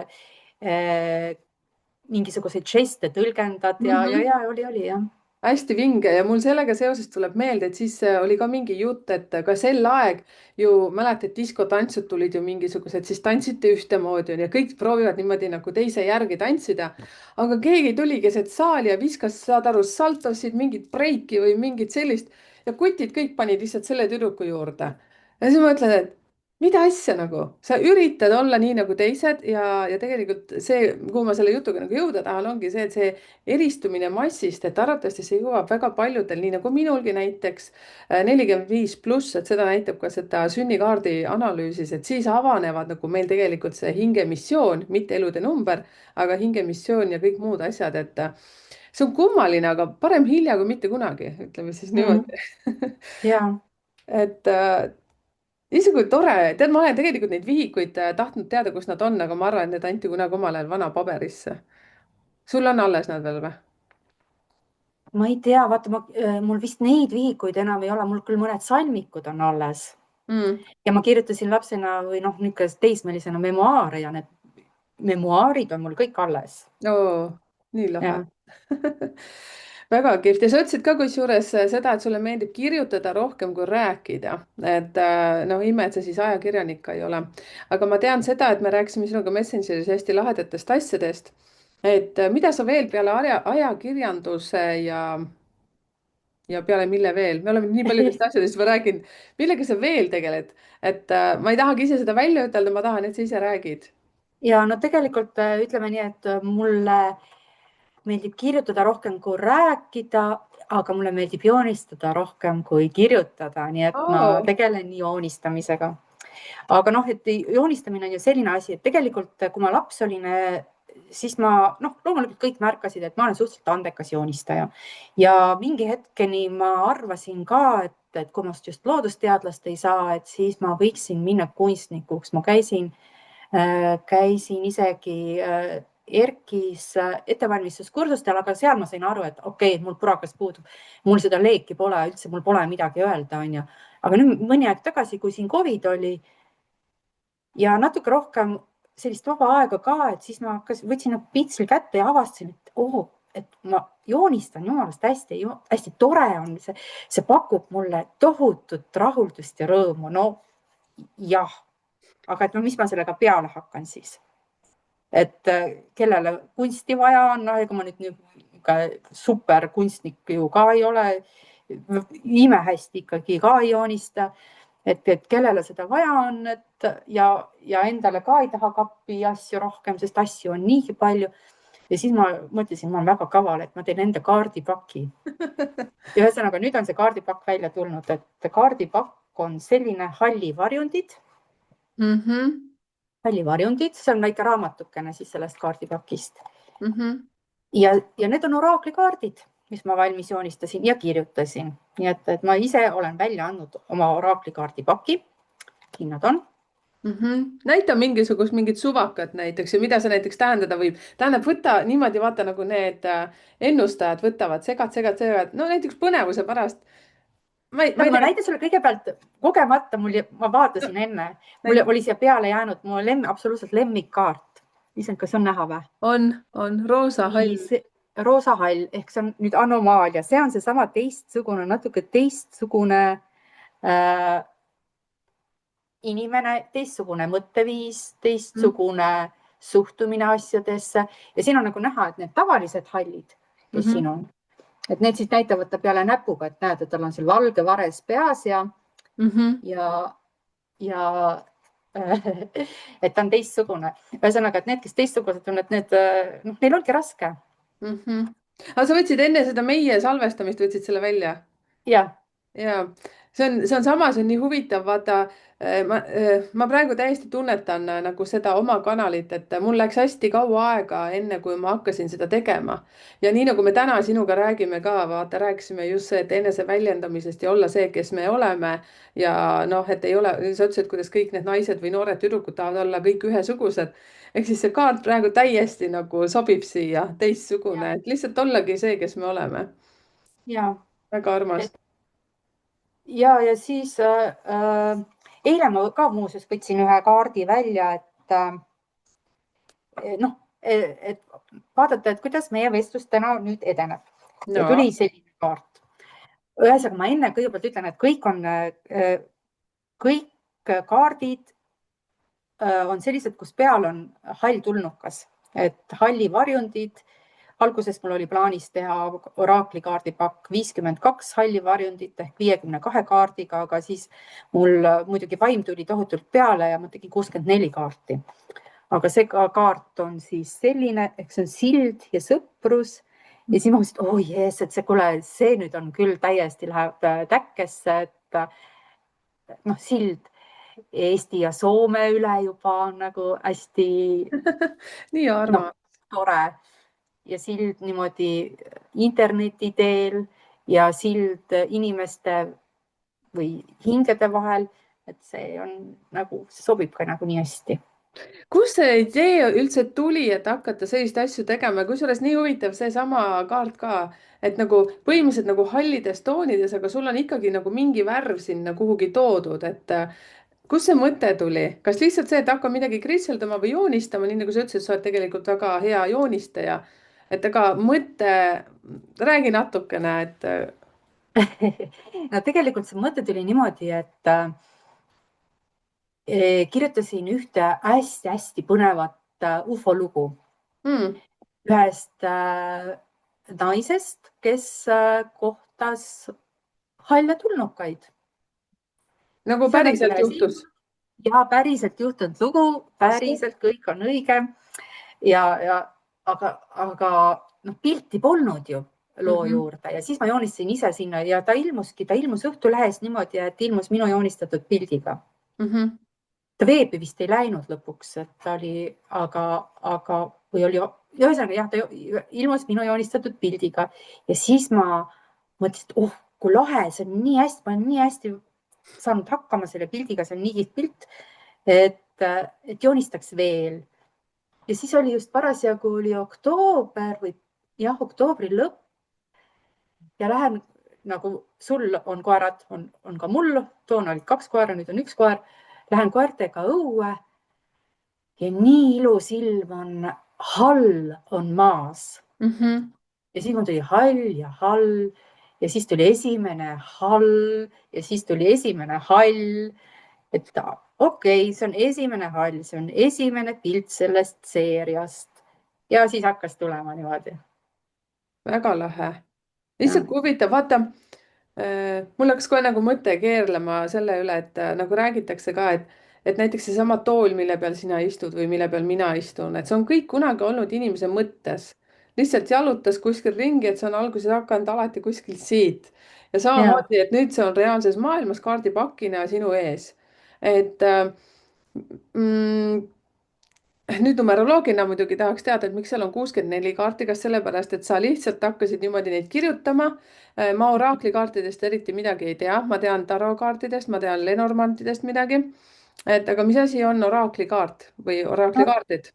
mingisuguseid žeste tõlgendad ja oli jah. hästi vinge ja mul sellega seoses tuleb meelde, et siis oli ka mingi jutt, et ka sel aeg ju mäletad, diskotantsud tulid ju mingisugused, siis tantsiti ühtemoodi ja kõik proovivad niimoodi nagu teise järgi tantsida. aga keegi tuli keset saali ja viskas, saad aru, saltosid, mingit breiki või mingit sellist ja kutid kõik panid lihtsalt selle tüdruku juurde. ja siis ma mõtlen, et mida asja nagu, sa üritad olla nii nagu teised ja tegelikult see, kuhu ma selle jutuga nagu jõuda tahan, ongi see, et see eristumine massist, et arvatavasti see jõuab väga paljudel, nii nagu minulgi näiteks 45+, et seda näitab ka seda sünnikaardi analüüsis, et siis avanevad nagu meil tegelikult see hingemissioon, mitte elude number, aga hingemissioon ja kõik muud asjad, et see on kummaline, aga parem hilja kui mitte kunagi, ütleme siis niimoodi. Ja et niisugune tore, tead, ma olen tegelikult neid vihikuid tahtnud teada, kus nad on, aga ma arvan, et need anti kunagi omal ajal vana paberisse. sul on alles nad veel või? ma ei tea, vaata, mul vist neid vihikuid enam ei ole, mul küll mõned salmikud on alles Mm. ja ma kirjutasin lapsena või noh, niisuguse teismelisena memuaare ja need memuaarid on mul kõik alles. oo, nii lahe. Ja, väga kihvt ja sa ütlesid ka kusjuures seda, et sulle meeldib kirjutada rohkem kui rääkida, et noh, ime, et sa siis ajakirjanik ka ei ole. aga ma tean seda, et me rääkisime sinuga Messengeris hästi lahedatest asjadest. et mida sa veel peale ajakirjanduse ja peale mille veel, me oleme nii paljudest asjadest juba rääkinud, millega sa veel tegeled, et ma ei tahagi ise seda välja ütelda, ma tahan, et sa ise räägid. ja no tegelikult ütleme nii, et mulle meeldib kirjutada rohkem kui rääkida, aga mulle meeldib joonistada rohkem kui kirjutada, nii et ma oo, tegelen joonistamisega. Aga noh, et joonistamine on ju selline asi, et tegelikult, kui ma laps olin, siis ma noh, loomulikult kõik märkasid, et ma olen suhteliselt andekas joonistaja ja mingi hetkeni ma arvasin ka, et kui ma just loodusteadlast ei saa, et siis ma võiksin minna kunstnikuks. Ma käisin isegi ERK-is ettevalmistuskursustel, aga seal ma sain aru, et okei, mul purakas puudub, mul seda leeki pole üldse, mul pole midagi öelda, onju. aga nüüd mõni aeg tagasi, kui siin Covid oli ja natuke rohkem sellist vaba aega ka, et siis ma võtsin pintslil kätte ja avastasin, et ma joonistan jumalast hästi, hästi tore on see pakub mulle tohutut rahuldust ja rõõmu. No jah, aga et no mis ma sellega peale hakkan siis, et kellele kunsti vaja on, no ega ma nüüd superkunstnik ju ka ei ole, imehästi ikkagi ka ei joonista, et kellele seda vaja on, et ja endale ka ei taha kappi asju rohkem, sest asju on niigi palju. Ja siis ma mõtlesin, ma olen väga kaval, et ma teen enda kaardipaki. Ühesõnaga, nüüd on see kaardipakk välja tulnud, et kaardipakk on selline hallivarjundid, see on väike raamatukene siis sellest kaardipakist. Ja need on oraakli-kaardid, mis ma valmis joonistasin ja kirjutasin. Nii et ma ise olen välja andnud oma oraakli-kaardi paki. Siin nad on. näita mingit suvakat näiteks ja mida see näiteks tähendada võib. tähendab, võta niimoodi, vaata nagu need ennustajad võtavad, segad, no näiteks põnevuse pärast. ma No ei ma tea. näitan sulle kõigepealt kogemata, ma vaatasin enne, mul oli siia peale jäänud mu absoluutselt lemmikkaart. Issand, kas on näha või? on roosa hall. Roosa hall ehk see on nüüd anomaalia, see on seesama teistsugune, natuke teistsugune inimene, teistsugune mõtteviis, teistsugune suhtumine asjadesse ja siin on nagu näha, et need tavalised hallid, kes siin on, et need siis näitavad ta peale näpuga, et näed, et tal on seal valge vares peas ja et ta on teistsugune. Ühesõnaga, et need, kes teistsugused on, et need, noh, neil ongi raske. aga sa võtsid enne seda meie salvestamist, võtsid selle välja? Ja see on sama, see on nii huvitav, vaata ma praegu täiesti tunnetan nagu seda oma kanalit, et mul läks hästi kaua aega, enne kui ma hakkasin seda tegema. ja nii nagu me täna sinuga räägime ka, vaata, rääkisime just see, et eneseväljendamisest ja olla see, kes me oleme ja noh, et ei ole, sa ütlesid, kuidas kõik need naised või noored tüdrukud tahavad olla kõik ühesugused. ehk siis see kaart praegu täiesti nagu sobib siia, teistsugune, et lihtsalt ollagi see, kes me oleme. väga armas. ja siis eile ma ka muuseas võtsin ühe kaardi välja, noh, et vaadata, et kuidas meie vestlus täna nüüd edeneb. Ja no tuli selline kaart. Ühesõnaga, ma enne kõigepealt ütlen, et kõik kaardid on sellised, kus peal on hall tulnukas, et halli varjundid. Alguses mul oli plaanis teha oraakli-kaardipakk 52 halli varjundit ehk 52 kaardiga, aga siis mul muidugi vaim tuli tohutult peale ja ma tegin 64 kaarti. Aga see kaart on siis selline, ehk see on sild ja sõprus. Ja siis ma mõtlesin, et oh jees, et kuule, see nüüd on küll täiesti läheb täkkesse, et noh, sild Eesti ja Soome üle juba on nagu hästi nii noh, armas. tore ja sild niimoodi interneti teel ja sild inimeste või hingede vahel. Et see on nagu, see sobib ka nagu nii hästi. Kust see idee üldse tuli, et hakata selliseid asju tegema, kusjuures nii huvitav seesama kaart ka, et nagu põhimõtteliselt nagu hallides toonides, aga sul on ikkagi nagu mingi värv sinna kuhugi toodud, et kust see mõte tuli, kas lihtsalt see, et hakka midagi kritseldama või joonistama, nii nagu sa ütlesid, sa oled tegelikult väga hea joonistaja, et aga mõte, räägi natukene, et No tegelikult see mõte tuli niimoodi, et kirjutasin ühte hästi-hästi põnevat ufolugu mm, ühest naisest, kes kohtas halle tulnukaid. nagu See on nagu päriselt selline juhtus. ja päriselt juhtunud lugu, päriselt kõik on õige ja aga noh, pilti polnud ju loo Mm-hmm. juurde ja siis ma joonistasin ise sinna ja ta ilmus Õhtulehes niimoodi, et ilmus minu joonistatud pildiga. Mm-hmm. Ta veebi vist ei läinud lõpuks, et ta oli, aga või oli, ühesõnaga jah, ta ilmus minu joonistatud pildiga ja siis ma mõtlesin, et oh, kui lahe, see on nii hästi, ma olen nii hästi saanud hakkama selle pildiga, see on nii kihvt pilt, et joonistaks veel. Ja siis oli just parasjagu oli oktoober või jah, oktoobri lõpp ja lähen nagu sul on koerad, on ka mul, toona olid 2 koera, nüüd on 1 koer. Lähen koertega õue ja nii ilus ilm on, hall on maas Mm-hmm. ja siis mul tuli hall ja siis tuli esimene hall ja siis tuli esimene hall. Et okei, see on esimene hall, see on esimene pilt sellest seeriast ja siis hakkas tulema niimoodi. väga lahe. Ja, lihtsalt kui huvitav, vaata mul hakkas kohe nagu mõte keerlema selle üle, et nagu räägitakse ka, et näiteks seesama tool, mille peal sina istud või mille peal mina istun, et see on kõik kunagi olnud inimese mõttes. lihtsalt jalutas kuskil ringi, et see on alguses hakanud alati kuskilt siit. ja ja. samamoodi, et nüüd see on reaalses maailmas kaardipakina sinu ees. et mm, nüüd numeroloogina muidugi tahaks teada, et miks seal on 64 kaarti, kas sellepärast, et sa lihtsalt hakkasid niimoodi neid kirjutama. Ma oraakli-kaartidest eriti midagi ei tea, ma tean tarokaartidest, ma tean Lenormandidest midagi. et aga mis asi on oraakli-kaart või No, oraakli-kaardid?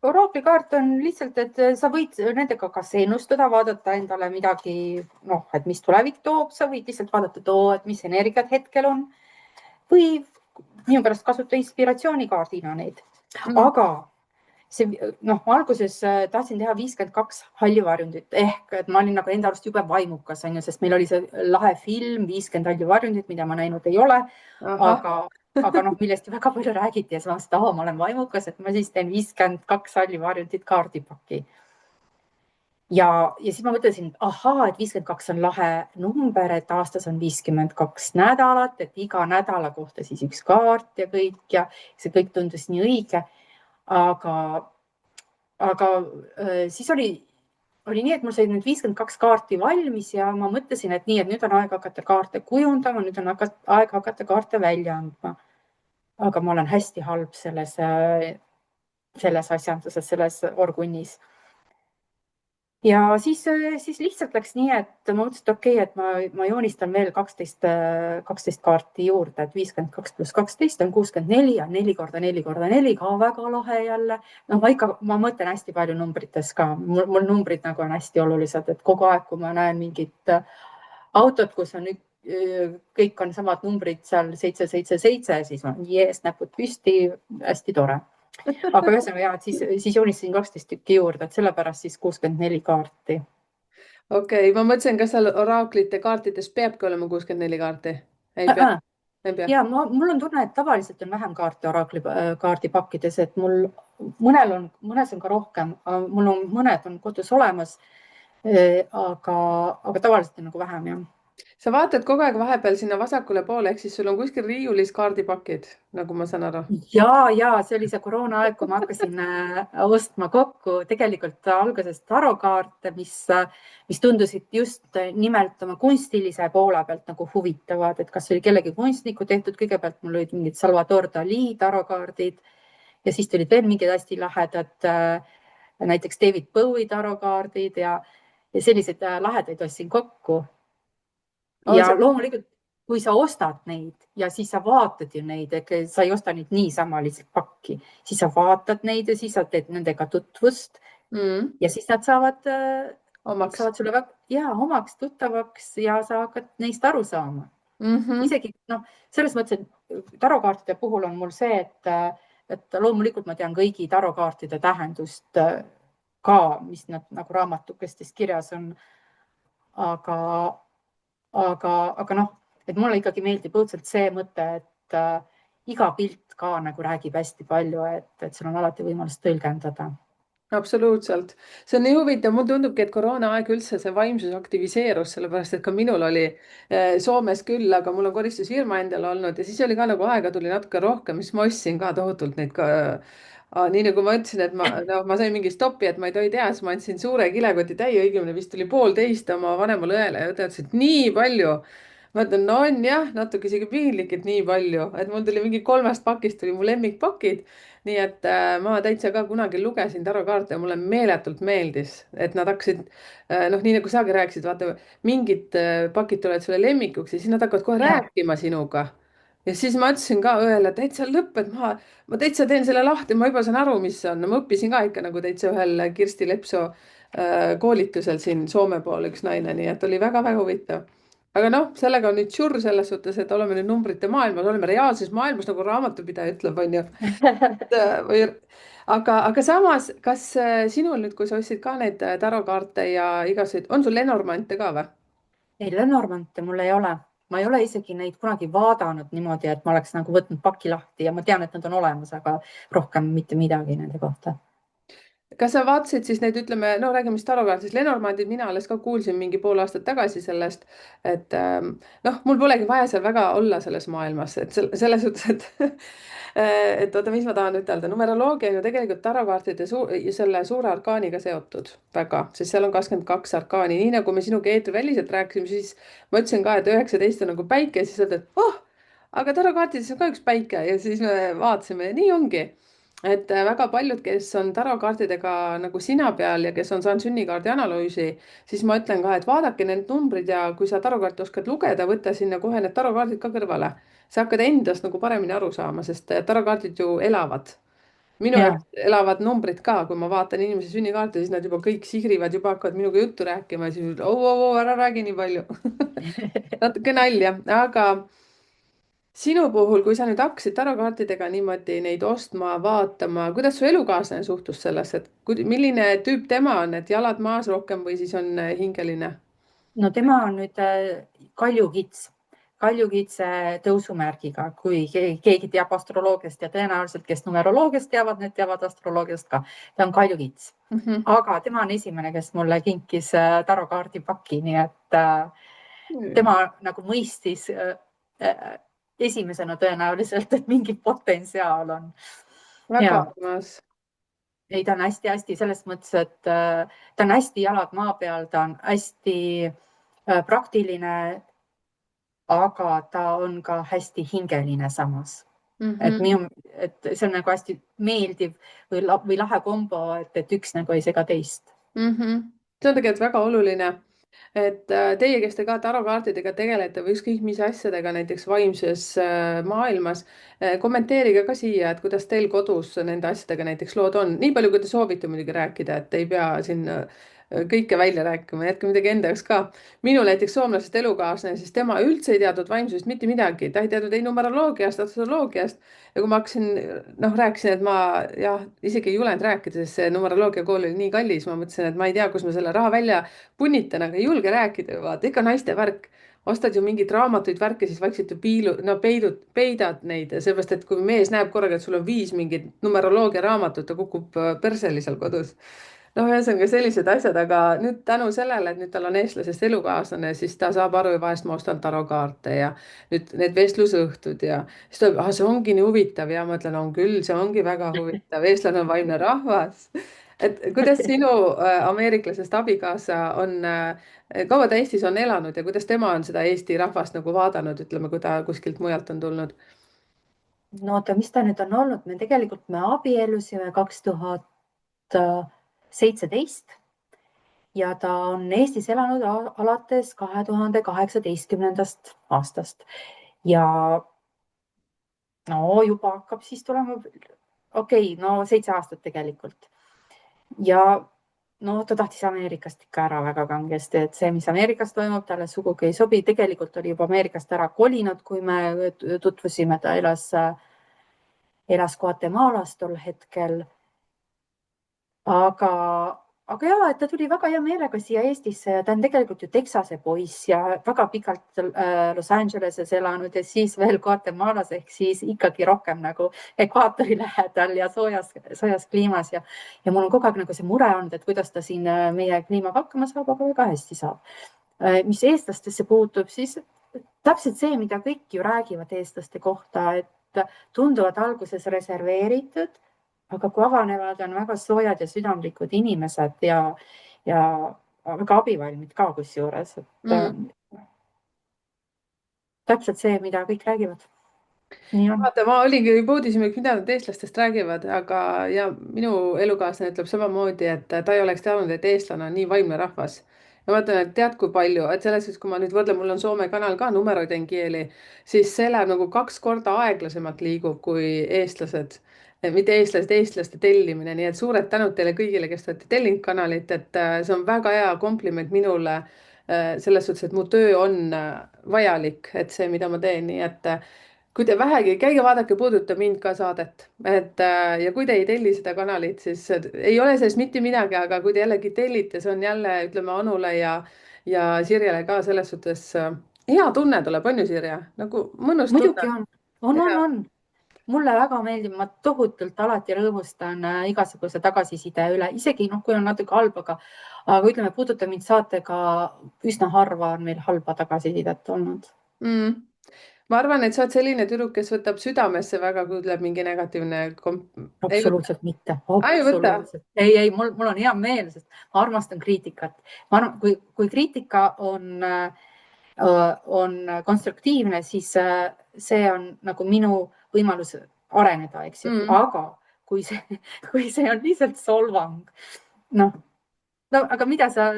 oraakli-kaart on lihtsalt, et sa võid nendega kas ennustada, vaadata endale midagi, noh, et mis tulevik toob, sa võid lihtsalt vaadata, et mis energiat hetkel on või minu pärast kasuta inspiratsioonikaardina neid. Mm. Aga see, noh, ma alguses tahtsin teha 52 halli varjundit ehk et ma olin nagu enda arust jube vaimukas, on ju, sest meil oli see lahe film 50 halli varjundit, mida ma näinud ei ole, ahah. aga noh, millest ju väga palju räägiti ja siis ma mõtlesin, et ma olen vaimukas, et ma siis teen 52 halli varjundit kaardipaki. Ja siis ma mõtlesin, et ahaa, et 52 on lahe number, et aastas on 52 nädalat, et iga nädala kohta siis 1 kaart ja see kõik tundus nii õige. Aga, aga siis oli nii, et mul sai nüüd 52 kaarti valmis ja ma mõtlesin, et nii, et nüüd on aeg hakata kaarte kujundama, nüüd on aeg hakata kaarte välja andma. Aga ma olen hästi halb selles asjanduses, selles orgunnis. Ja siis lihtsalt läks nii, et ma mõtlesin, et okei, et ma joonistan veel 12 kaarti juurde, et 52 + 12 on 64 ja 4 × 4 × 4 ka väga lahe jälle. No ma mõtlen hästi palju numbrites ka, mul numbrid nagu on hästi olulised, et kogu aeg, kui ma näen mingit autot, kus on kõik on samad numbrid seal 777, siis on jees, näpud püsti, hästi tore. aga ühesõnaga ja, et siis joonistasin 12 tükki juurde, et sellepärast siis 64 kaarti. okei okay,, ma mõtlesin, kas seal oraaklite kaartides peabki olema 64 kaarti? Ei pea, Äh, ei pea. ja mul on tunne, et tavaliselt on vähem kaarte oraakli kaardipakkides, et mul mõnes on ka rohkem, mul on mõned on kodus olemas. aga tavaliselt on nagu vähem jah. sa vaatad kogu aeg vahepeal sinna vasakule poole, ehk siis sul on kuskil riiulis kaardipakid, nagu ma saan aru. Ja see oli see koroonaaeg, kui ma hakkasin ostma kokku tegelikult alguses tarokaarte, mis tundusid just nimelt oma kunstilise poole pealt nagu huvitavad, et kas oli kellegi kunstniku tehtud, kõigepealt mul olid mingid Salvador Dali tarokaardid ja siis tulid veel mingid hästi lahedad, näiteks David Bowie tarokaardid ja selliseid lahedaid ostsin kokku. on Ja see loomulikult, kui sa ostad neid ja siis sa vaatad ju neid, sa ei osta neid niisama lihtsalt pakki, siis sa vaatad neid ja siis sa teed nendega tutvust mm, ja siis nad omaks saavad sulle omaks tuttavaks ja sa hakkad neist aru saama. mm? -hmm. Isegi noh, selles mõttes, et tarokaartide puhul on mul see, et loomulikult ma tean kõigi tarokaartide tähendust ka, mis nad nagu raamatukestes kirjas on. aga aga noh, et mulle ikkagi meeldib õudselt see mõte, et iga pilt ka nagu räägib hästi palju, et sul on alati võimalus tõlgendada. absoluutselt, see on nii huvitav, mulle tundubki, et koroonaaeg üldse see vaimsus aktiviseerus, sellepärast et ka minul oli Soomes küll, aga mul on koristusfirma endal olnud ja siis oli ka nagu aega tuli natuke rohkem, siis ma ostsin ka tohutult neid ka. Nii nagu ma ütlesin, et ma sain mingi stopi, et ma ei tohi teha, siis ma andsin suure kilekoti täie, õigemini vist oli 1,5 oma vanemale õele ja õde ütles, et nii palju. ma ütlen, no on jah, natuke isegi piinlik, et nii palju, et mul tuli mingi 3 pakist tuli mu lemmikpakid. nii et ma täitsa ka kunagi lugesin tarokaarte ja mulle meeletult meeldis, et nad hakkasid noh, nii nagu sagi rääkisid, vaata mingid pakid tulevad sulle lemmikuks ja siis nad hakkavad kohe Ja, rääkima sinuga. Ja siis ma ütlesin ka õele, et täitsa lõpp, et ma täitsa teen selle lahti, ma juba saan aru, mis see on. No, ma õppisin ka ikka nagu täitsa ühel Kirsti Lepsoo koolitusel siin Soome pool üks naine, nii et oli väga-väga huvitav. aga noh, sellega on nüüd tšurr selles suhtes, et oleme nüüd numbrite maailmas, oleme reaalses maailmas, nagu raamatupidaja ütleb, onju. või aga samas, kas sinul nüüd, kui sa ostsid ka neid tarokaarte ja igasuguseid, on sul Lenormante ka või? ei, Lenormante mul ei ole. Ma ei ole isegi neid kunagi vaadanud niimoodi, et ma oleks nagu võtnud paki lahti ja ma tean, et nad on olemas, aga rohkem mitte midagi nende kohta. kas sa vaatasid siis neid, ütleme, no räägime siis tarokaartidest, Lenormandid, mina alles ka kuulsin mingi pool aastat tagasi sellest, et noh, mul polegi vaja seal väga olla selles maailmas, et selles suhtes, et et oota, mis ma tahan ütelda, numeroloogia on ju tegelikult tarokaartide selle suure arkaaniga seotud väga, sest seal on 22 arkaani, nii nagu me sinuga eetriväliselt rääkisime, siis ma ütlesin ka, et 19 on nagu päike, siis öeldi, et oh, aga tarokaartides on ka üks päike ja siis me vaatasime ja nii ongi et väga paljud, kes on tarokaartidega nagu sina peal ja kes on saanud sünnikaardi analüüsi, siis ma ütlen ka, et vaadake need numbrid ja kui sa tarokaarti oskad lugeda, võta sinna kohe need tarokaardid ka kõrvale. sa hakkad endast nagu paremini aru saama, sest tarokaardid ju elavad. minu Ja. jaoks elavad numbrid ka, kui ma vaatan inimese sünnikaarti, siis nad juba kõik sihrivad, juba hakkavad minuga juttu rääkima ja siis ära räägi nii palju natuke nalja, aga sinu puhul, kui sa nüüd hakkasid tarokaartidega niimoodi neid ostma, vaatama, kuidas su elukaaslane suhtus sellesse, et milline tüüp tema on, et jalad maas rohkem või siis on hingeline? No tema on nüüd kaljukitse tõusumärgiga, kui keegi teab astroloogiast ja tõenäoliselt, kes numeroloogiast teavad, need teavad astroloogiast ka. Ta on kaljukits, Mhm. aga tema on esimene, kes mulle kinkis tarokaardi paki, nii et Mm. tema nagu mõistis esimesena tõenäoliselt, et mingi potentsiaal on. väga Ja armas. ei, ta on hästi-hästi selles mõttes, et ta on hästi jalad maa peal, ta on hästi praktiline, aga ta on ka hästi hingeline samas. Et Mhm. minu, et see on nagu hästi meeldiv või lahe kombo, et üks nagu ei sega teist. Mhm. see on tegelikult väga oluline, et teie, kes te ka tarokaartidega tegelete või ükskõik mis asjadega näiteks vaimses maailmas, kommenteerige ka siia, et kuidas teil kodus nende asjadega näiteks lood on, nii palju, kui te soovite muidugi rääkida, et ei pea siin kõike välja rääkima, jätke midagi enda jaoks ka. minu näiteks soomlasest elukaaslane, siis tema üldse ei teadnud vaimsusest mitte midagi, ta ei teadnud ei numeroloogiast, astroloogiast. ja kui ma hakkasin, noh, rääkisin, et ma jah, isegi ei julenud rääkida, sest see numeroloogiakool oli nii kallis, ma mõtlesin, et ma ei tea, kus ma selle raha välja punnitan, aga ei julge rääkida, vaata ikka naiste värk. ostad ju mingeid raamatuid, värke, siis vaikselt ju peidad neid, seepärast et kui mees näeb korraga, et sul on 5 mingit numeroloogia raamatut, ta kukub perseli seal kodus. noh, ühesõnaga sellised asjad, aga nüüd tänu sellele, et nüüd tal on eestlasest elukaaslane, siis ta saab aru ja vahest ma ostan tarokaarte ja nüüd need vestlusõhtud ja siis ta ütleb, see ongi nii huvitav ja ma ütlen, on küll, see ongi väga huvitav, eestlane on vaimne rahvas. et kuidas sinu ameeriklasest abikaasa on, kaua ta Eestis on elanud ja kuidas tema on seda Eesti rahvast nagu vaadanud, ütleme, kui ta kuskilt mujalt on tulnud? no oota, mis ta nüüd on olnud, me abiellusime 2017 ja ta on Eestis elanud alates 2018. aastast ja no juba hakkab siis tulema, no 7 aastat tegelikult. ja no ta tahtis Ameerikast ikka ära väga kangesti, et see, mis Ameerikas toimub, talle sugugi ei sobi. tegelikult oli juba Ameerikast ära kolinud, kui me tutvusime, ta elas Guatemalas tol hetkel. aga ja, et ta tuli väga hea meelega siia Eestisse ja ta on tegelikult ju Texase poiss ja väga pikalt Los Angeleses elanud ja siis veel Guatemalas ehk siis ikkagi rohkem nagu ekvaatori lähedal ja soojas kliimas ja mul on kogu aeg nagu see mure olnud, et kuidas ta siin meie kliimaga hakkama saab, aga väga hästi saab. mis eestlastesse puutub, siis täpselt see, mida kõik ju räägivad eestlaste kohta, et tunduvad alguses reserveeritud, aga kui avanevad, on väga soojad ja südamlikud inimesed ja väga abivalmid ka kusjuures, et täpselt see, mida kõik räägivad. nii on. vaata, ma olingi juba uudishimu, mida nad eestlastest räägivad, aga ja minu elukaaslane ütleb samamoodi, et ta ei oleks teadnud, et eestlane on nii vaimne rahvas. ja ma ütlen, et tead, kui palju, et selles suhtes, kui ma nüüd võrdlen, mul on Soome kanal ka Numeroid en kieli, siis see läheb nagu 2 korda aeglasemalt liigub kui eestlased. mitte eestlased, eestlaste tellimine, nii et suured tänud teile kõigile, kes te olete tellinud kanalit, et see on väga hea kompliment minule selles suhtes, et mu töö on vajalik, et see, mida ma teen, nii et kui te vähegi, käige vaadake Puuduta mind ka saadet, et ja kui te ei telli seda kanalit, siis ei ole sellest mitte midagi, aga kui te jällegi tellite, see on jälle, ütleme, Anule ja Sirjele ka selles suhtes hea tunne tuleb, on ju, Sirje? nagu mõnus muidugi tunne. on. mulle väga meeldib, ma tohutult alati rõõmustan igasuguse tagasiside üle, isegi noh, kui on natuke halb, aga ütleme, Puuduta mind saatega üsna harva on meil halba tagasisidet olnud. mm. ma arvan, et sa oled selline tüdruk, kes võtab südamesse väga, kui tuleb mingi negatiivne ei võta? absoluutselt mitte, Ei võta? absoluutselt. ei, mul on hea meel, sest ma armastan kriitikat. ma arvan, kui kriitika on konstruktiivne, siis see on nagu minu võimalus areneda, eks ju, aga kui see on lihtsalt solvang, no aga mida sa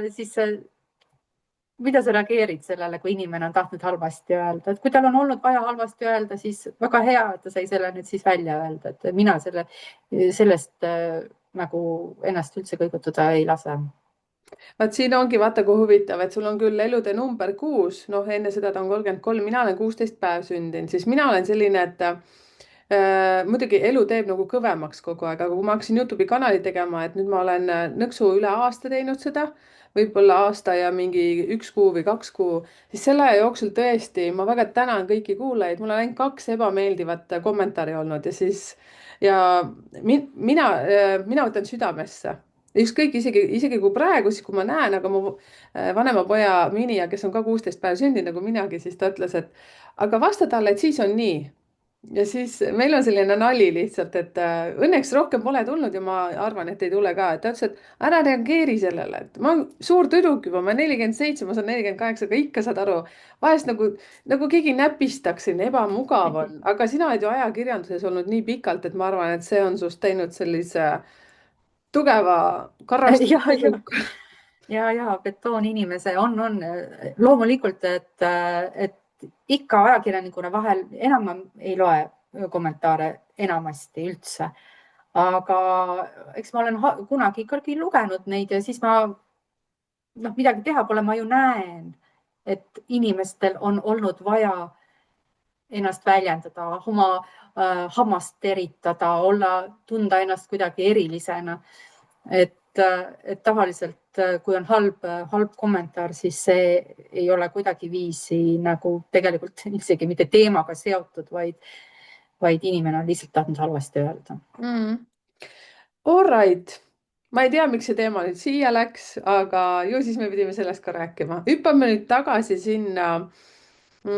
reageerid sellele, kui inimene on tahtnud halvasti öelda, et kui tal on olnud vaja halvasti öelda, siis väga hea, et ta sai selle nüüd siis välja öelda, et mina sellest nagu ennast üldse kõigutada ei lase. vaat siin ongi, vaata kui huvitav, et sul on küll elude number 6, noh, enne seda ta on 33, mina olen 16 päev sündinud, siis mina olen selline, et muidugi elu teeb nagu kõvemaks kogu aeg, aga kui ma hakkasin Youtube'i kanali tegema, et nüüd ma olen nõksu üle aasta teinud seda, võib-olla aasta ja mingi 1 kuu või 2 kuu, siis selle aja jooksul tõesti ma väga tänan kõiki kuulajaid, mul on ainult 2 ebameeldivat kommentaari olnud ja siis ja mina võtan südamesse. ükskõik, isegi kui praegu, siis kui ma näen, aga mu vanema poja Minija, kes on ka 16 päeva sündinud nagu minagi, siis ta ütles, et aga vasta talle, et siis on nii. ja siis meil on selline nali lihtsalt, et õnneks rohkem pole tulnud ja ma arvan, et ei tule ka, et ta ütles, et ära reageeri sellele, et ma olen suur tüdruk juba, ma 47, ma saan 48, aga ikka saad aru, vahest nagu keegi näpistaks siin, ebamugav on, aga sina oled ju ajakirjanduses olnud nii pikalt, et ma arvan, et see on sinust teinud sellise tugeva ja, karrastuse. betooninimese on loomulikult, et ikka ajakirjanikuna vahel enam ma ei loe kommentaare enamasti üldse, aga eks ma olen kunagi ikkagi lugenud neid ja siis ma noh, midagi teha pole, ma ju näen, et inimestel on olnud vaja ennast väljendada, oma hammast teritada, tunda ennast kuidagi erilisena. Et tavaliselt, kui on halb kommentaar, siis see ei ole kuidagiviisi nagu tegelikult isegi mitte teemaga seotud, vaid inimene on lihtsalt tahtnud halvasti öelda. mm.? All right. Ma ei tea, miks see teema nüüd siia läks, aga ju siis me pidime sellest ka rääkima. Hüppame nüüd tagasi sinna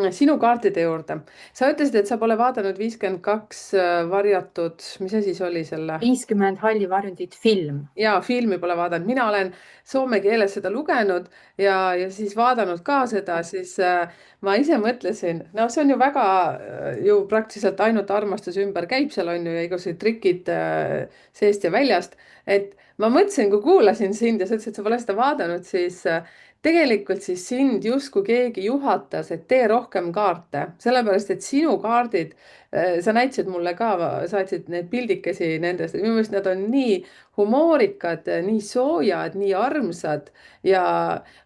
sinu kaartide juurde. Sa ütlesid, et sa pole vaadanud 52 varjatud, mis asi see oli selle? 50 halli varjundit film. Jaa, filmi pole vaadanud, mina olen soome keeles seda lugenud ja siis vaadanud ka seda, siis ma ise mõtlesin, no see on ju väga ju praktiliselt ainult armastuse ümber käib seal on ju ja igasugused trikid seest ja väljast, et ma mõtlesin, kui kuulasin sind ja sa ütlesid, et sa pole seda vaadanud, siis tegelikult siis sind justkui keegi juhatas, et tee rohkem kaarte, sellepärast et sinu kaardid, sa näitasid mulle ka, saatsid need pildikesi nendest, et minu meelest nad on nii humoorikad, nii soojad, nii armsad ja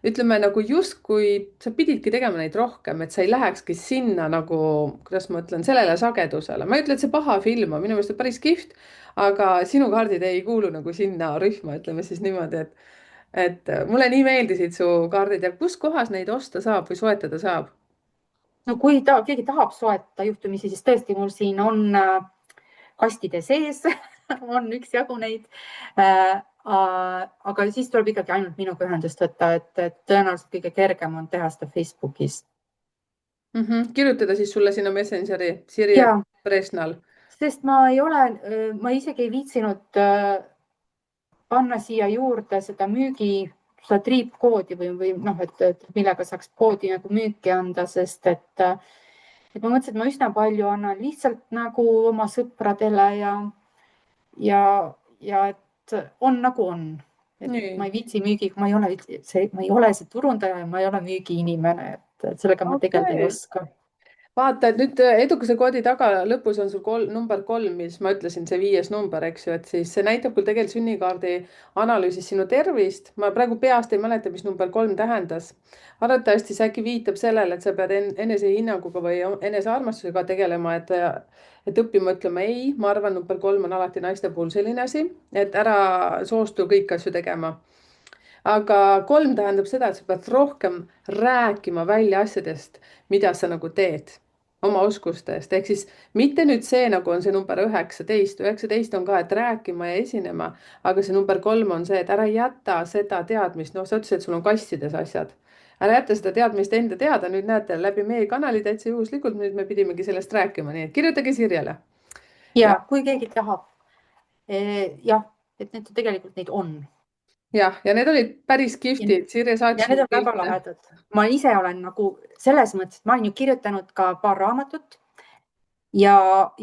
ütleme nagu justkui sa pididki tegema neid rohkem, et sa ei lähekski sinna nagu, kuidas ma ütlen, sellele sagedusele. ma ei ütle, et see paha film on, minu meelest on päris kihvt, aga sinu kaardid ei kuulu nagu sinna rühma, ütleme siis niimoodi, et mulle nii meeldisid su kaardid ja kus kohas neid osta saab või soetada saab? No kui keegi tahab soetada juhtumisi, siis tõesti mul siin on kastide sees on üksjagu neid. Aga siis tuleb ikkagi ainult minuga ühendust võtta, et tõenäoliselt kõige kergem on teha seda Facebookis. Kirjutada siis sulle sinna Messengeri Sirje Ja, Presnal. sest ma isegi ei viitsinud panna siia juurde seda seda triipkoodi või noh, et millega saaks koodi nagu müüki anda, sest et ma mõtlesin, et ma üsna palju annan lihtsalt nagu oma sõpradele ja et on nagu on. Et nii, ma ei viitsi müügiga, ma ei ole see turundaja ja ma ei ole müügiinimene, et sellega ma tegeleda ei okei. oska. vaata, et nüüd edukuse koodi taga lõpus on sul number 3, mis ma ütlesin, see 5. number, eks ju, et siis see näitab küll tegelikult sünnikaardi analüüsis sinu tervist. ma praegu peast ei mäleta, mis number 3 tähendas. arvatavasti see äkki viitab sellele, et sa pead enesehinnanguga või enesearmastusega tegelema, et õppima ütlema ei. ma arvan, number 3 on alati naiste puhul selline asi, et ära soostu kõiki asju tegema. aga 3 tähendab seda, et sa pead rohkem rääkima välja asjadest, mida sa nagu teed oma oskustest, ehk siis mitte nüüd see, nagu on see number 19, 19 on ka, et rääkima ja esinema, aga see number 3 on see, et ära jäta seda teadmist, noh, sa ütlesid, et sul on kastides asjad. ära jäta seda teadmist enda teada, nüüd näete läbi meie kanali täitsa juhuslikult, nüüd me pidimegi sellest rääkima, nii et kirjutage Sirjele. Ja kui keegi tahab, jah, et need tegelikult neid on. Ja need olid päris kihvtid, Sirje Ja saatis need mulle on väga pilte. lahedad. Ma ise olen nagu selles mõttes, et ma olen ju kirjutanud ka paar raamatut ja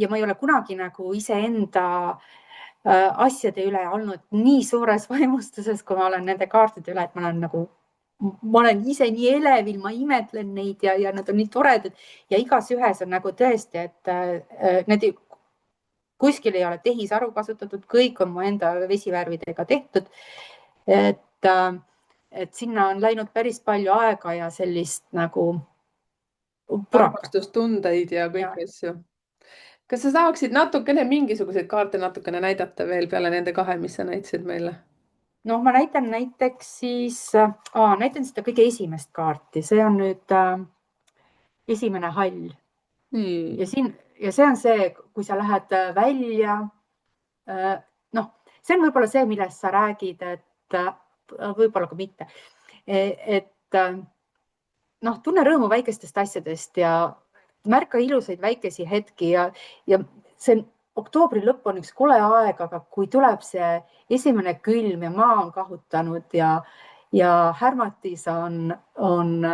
ma ei ole kunagi nagu iseenda asjade üle olnud nii suures vaimustuses, kui ma olen nende kaartide üle, et ma olen ise nii elevil, ma imetlen neid ja nad on nii toredad ja igas ühes on nagu tõesti, et need kuskil ei ole tehisaru kasutatud, kõik on mu enda vesivärvidega tehtud. Et sinna on läinud päris palju aega ja sellist nagu purakat. armastustundeid ja kõiki asju. kas sa saaksid natukene mingisuguseid kaarte natukene näidata veel peale nende 2, mis sa näitasid meile? Noh, ma näitan näiteks siis, näitan seda kõige esimest kaarti, see on nüüd esimene hall. nii. Ja see on see, kui sa lähed välja, noh, see on võib-olla see, millest sa räägid, et võib-olla ka mitte. Et noh, tunne rõõmu väikestest asjadest ja märka ilusaid väikesi hetki ja see oktoobri lõpp on üks kole aeg, aga kui tuleb see esimene külm ja maa on kahutanud ja härmatis on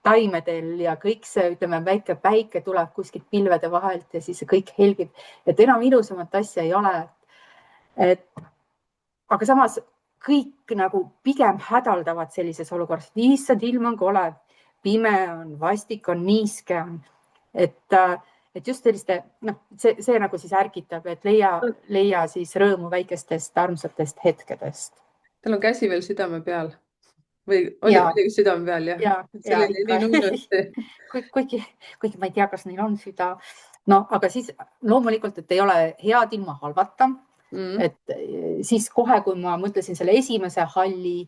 taimedel ja kõik see, ütleme, väike päike tuleb kuskilt pilvede vahelt ja siis kõik helgib, et enam ilusamat asja ei ole. Aga samas kõik nagu pigem hädaldavad sellises olukorras, et issand, ilm on kole, pime on, vastik on, niiske on. Et just selliste, noh, see nagu siis ärgitab, et leia siis rõõmu väikestest armsatest hetkedest. tal on käsi veel südame peal. või oli ja, muidugi südame peal jah? ja sellele ikka jäi nii nunnusti. kuigi ma ei tea, kas neil on süda. No aga siis loomulikult, et ei ole head ilma halvata. Mm. Et siis kohe, kui ma mõtlesin selle esimese halli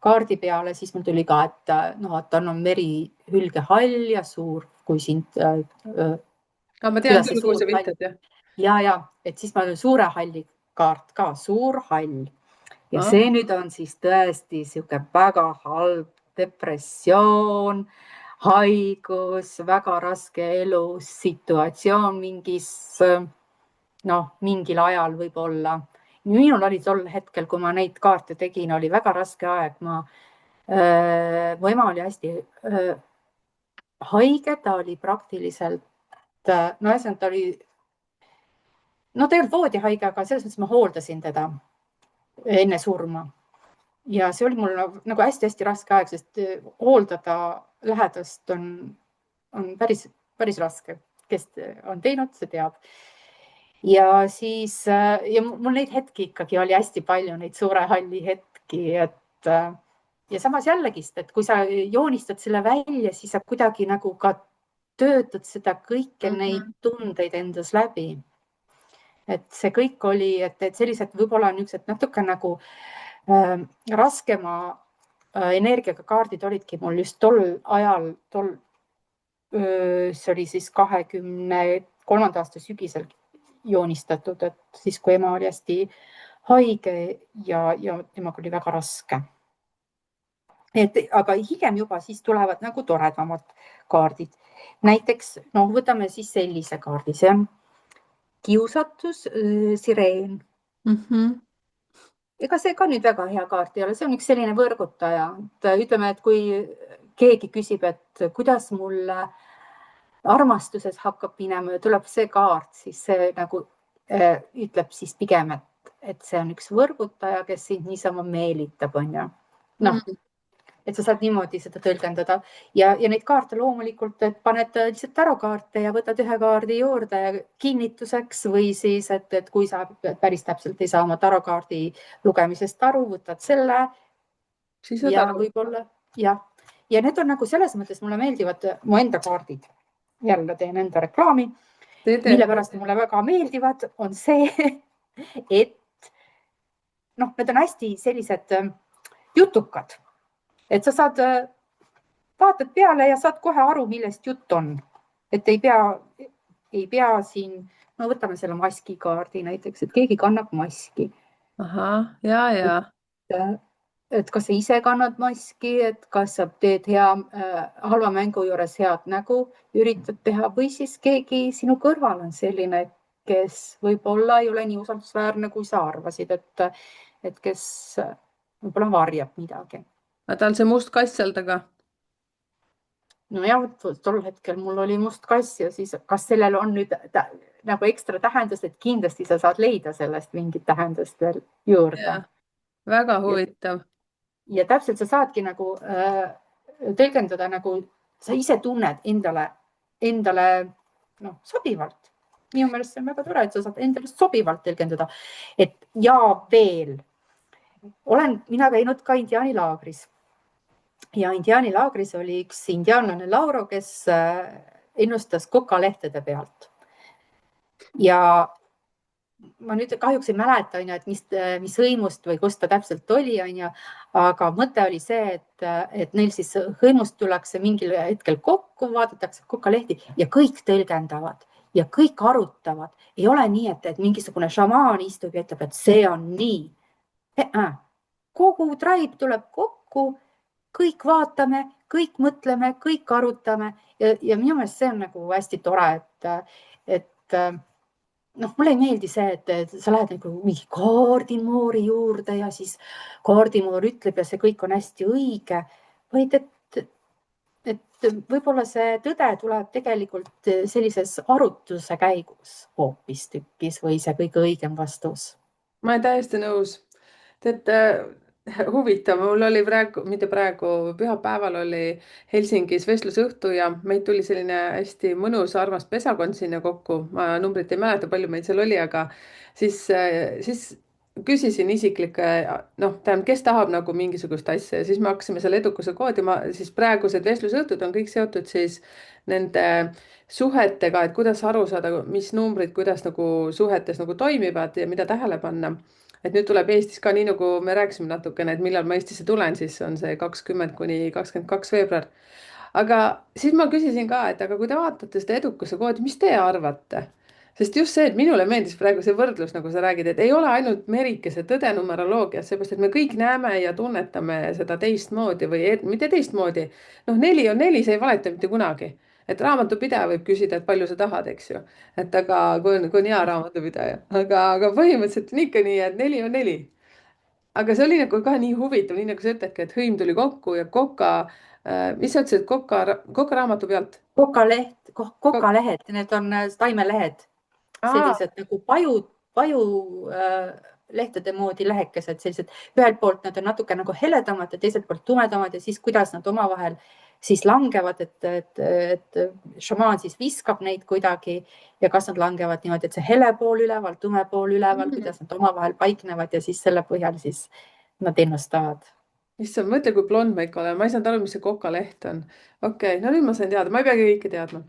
kaardi peale, siis mul tuli ka, et noh, et tal on meri hülge hall ja suur, kui sind aga ma tean kuidas see küll, kuhu suur sa hall viitad jah. ja et siis ma olen suure halli kaart ka, suur hall ja see Ah, nüüd on siis tõesti sihuke väga halb depressioon, haigus, väga raske elussituatsioon mingis noh, mingil ajal võib-olla. minul oli tol hetkel, kui ma neid kaarte tegin, oli väga raske aeg. Mu ema oli hästi haige, ta oli praktiliselt, no ühesõnaga ta oli, no ta ei olnud voodihaige, aga selles mõttes ma hooldasin teda enne surma. Ja see oli mul nagu hästi-hästi raske aeg, sest hooldada lähedast on päris raske. Kes on teinud, see teab. Ja siis ja mul neid hetki ikkagi oli hästi palju, neid suure halli hetki, et ja samas jällegist, et kui sa joonistad selle välja, siis sa kuidagi nagu ka töötad seda kõiki neid mhm. tundeid endas läbi. Et see kõik oli, et sellised võib-olla niisugused natuke nagu raskema energiaga kaardid olidki mul just tol ajal, see oli siis 23. aasta sügisel joonistatud, et siis, kui ema oli hästi haige ja temaga oli väga raske. Aga hiljem juba siis tulevad nagu toredamad kaardid. näiteks noh, võtame siis sellise kaardi, see on kiusatus, sireen. Mhm. Ega see ka nüüd väga hea kaart ei ole, see on üks selline võrgutaja, et ütleme, et kui keegi küsib, et kuidas mul armastuses hakkab minema ja tuleb see kaart, siis see nagu ütleb siis pigem, et see on üks võrgutaja, kes sind niisama meelitab, onju. noh, Mm. et sa saad niimoodi seda tõlgendada ja neid kaarte loomulikult, et paned lihtsalt tarokaarte ja võtad ühe kaardi juurde kinnituseks või siis, et kui sa päris täpselt ei saa oma tarokaardi lugemisest aru, võtad selle siis saad ja aru. võib-olla jah, ja need on nagu selles mõttes mulle meeldivad mu enda kaardid. jälle teen enda reklaami, mille Tede. pärast mulle väga meeldivad, on see, et noh, need on hästi sellised jutukad, et sa saad vaatad peale ja saad kohe aru, millest jutt on. et ei pea siin, no võtame selle maskikaardi näiteks, et keegi kannab maski. ahah, ja. et, et kas sa ise kannad maski, et kas sa teed halva mängu juures head nägu, üritad teha või siis keegi sinu kõrval on selline, kes võib-olla ei ole nii usaldusväärne, kui sa arvasid, et kes võib-olla varjab midagi. aga tal see must kass seal taga. nojah, tol hetkel mul oli must kass ja siis kas sellel on nüüd nagu ekstra tähendust, et kindlasti sa saad leida sellest mingit tähendust veel juurde. jah, väga ja, huvitav. ja täpselt sa saadki nagu tõlgendada, nagu sa ise tunned endale noh, sobivalt. minu meelest see on väga tore, et sa saad endale sobivalt tõlgendada. et ja veel olen mina käinud ka indiaanilaagris ja indiaanilaagris oli üks indiaanlane Lauro, kes ennustas kokalehtede pealt. ja ma nüüd kahjuks ei mäleta, onju, et mis hõimust või kust ta täpselt oli, onju, aga mõte oli see, et neil siis hõimust tullakse mingil hetkel kokku, vaadatakse kokalehti ja kõik tõlgendavad ja kõik arutavad. ei ole nii, et mingisugune šamaan istub ja ütleb, et see on nii. kogu tribe tuleb kokku, kõik vaatame, kõik mõtleme, kõik arutame ja minu meelest see on nagu hästi tore, et noh, mulle ei meeldi see, et sa lähed nagu mingi kaardimoori juurde ja siis kaardimoor ütleb ja see kõik on hästi õige, vaid et võib-olla see tõde tuleb tegelikult sellises arutluse käigus hoopistükkis või see kõige õigem vastus. ma olen täiesti nõus. tead, huvitav, mul oli praegu, mitte praegu, pühapäeval oli Helsingis vestlusõhtu ja meid tuli selline hästi mõnus, armas pesakond sinna kokku. ma numbrit ei mäleta, palju meid seal oli, aga siis küsisin isiklikke, noh, tähendab, kes tahab nagu mingisugust asja ja siis me hakkasime selle edukuse koodi, siis praegused vestlusõhtud on kõik seotud siis nende suhetega, et kuidas aru saada, mis numbrid, kuidas nagu suhetes nagu toimivad ja mida tähele panna. et nüüd tuleb Eestis ka, nii nagu me rääkisime natukene, et millal ma Eestisse tulen, siis on see 20–22 veebruar. aga siis ma küsisin ka, et aga kui te vaatate seda edukuse koodi, mis te arvate? sest just see, et minule meeldis praegu see võrdlus, nagu sa räägid, et ei ole ainult merikese tõde numeroloogias, seepärast et me kõik näeme ja tunnetame seda teistmoodi või mitte teistmoodi. noh, 4 on 4, see ei valeta mitte kunagi. et raamatupidaja võib küsida, et palju sa tahad, eks ju. et aga kui on hea raamatupidaja, aga põhimõtteliselt on ikka nii, et 4 on 4. aga see oli nagu ka nii huvitav, nii nagu sa ütledki, et hõim tuli kokku ja mis sa ütlesid, Koka raamatu pealt? kokalehed, need on taimelehed, sellised nagu lehtede moodi lehekesed, sellised ühelt poolt nad on natuke nagu heledamad ja teiselt poolt tumedamad ja siis kuidas nad omavahel siis langevad, et šamaan siis viskab neid kuidagi ja kas nad langevad niimoodi, et see hele pool üleval, tume pool üleval, kuidas nad omavahel paiknevad ja siis selle põhjal siis nad ennustavad. issand, mõtle, kui blond ma ikka olen, ma ei saanud aru, mis see kokaleht on. okei, no nüüd ma sain teada, ma ei peagi kõike teadma.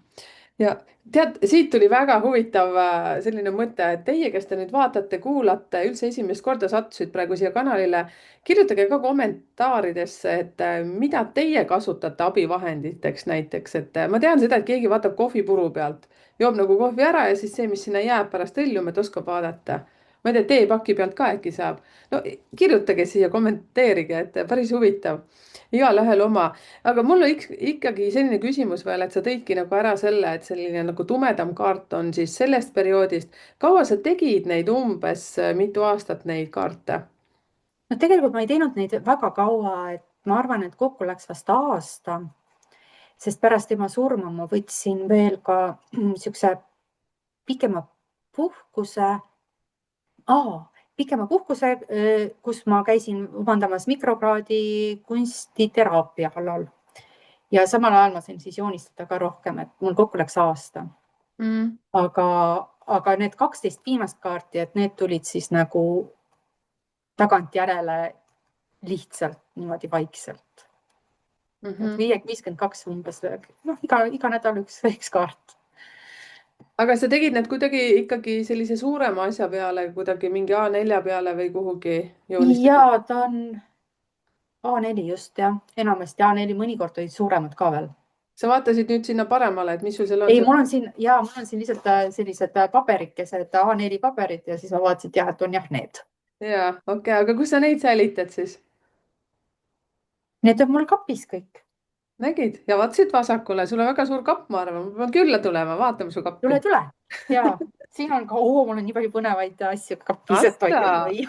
ja tead, siit tuli väga huvitav selline mõte, et teie, kes te nüüd vaatate, kuulate, üldse esimest korda sattusid praegu siia kanalile, kirjutage ka kommentaaridesse, et mida teie kasutate abivahenditeks näiteks, et ma tean seda, et keegi vaatab kohvipuru pealt, joob nagu kohvi ära ja siis see, mis sinna jääb pärast hõljumet, oskab vaadata. ma ei tea, teepaki pealt ka äkki saab. no kirjutage siia, kommenteerige, et päris huvitav. igalühel oma, aga mul on ikkagi selline küsimus veel, et sa tõidki nagu ära selle, et selline nagu tumedam kaart on siis sellest perioodist. kaua sa tegid neid umbes, mitu aastat neid kaarte? no tegelikult ma ei teinud neid väga kaua, et ma arvan, et kokku läks vast aasta, sest pärast tema surma ma võtsin veel ka niisuguse pikema puhkuse, kus ma käisin omandamas mikrokraadi kunstiteraapia alal ja samal ajal ma sain siis joonistada ka rohkem, et mul kokku läks aasta. aga need 12 viimast kaarti, et need tulid siis nagu tagantjärele lihtsalt niimoodi vaikselt. 52 umbes, noh, iga nädal üks kaart. aga sa tegid need kuidagi ikkagi sellise suurema asja peale, kuidagi mingi A4 peale või kuhugi joonistasid? ja ta on A4 just jah, enamasti A4, mõnikord olid suuremad ka veel. sa vaatasid nüüd sinna paremale, et mis sul seal on? ei, mul on siin lihtsalt sellised paberikesed, A4 paberid ja siis ma vaatasin, et jah, et on jah need. ja okei, aga kus sa neid säilitad siis? Need on mul kapis kõik. nägid ja vaatasid vasakule, sul on väga suur kapp, ma arvan, ma pean külla tulema, vaatame su kappi. tule ja siin on ka, mul on nii palju põnevaid asju kapis, et oi.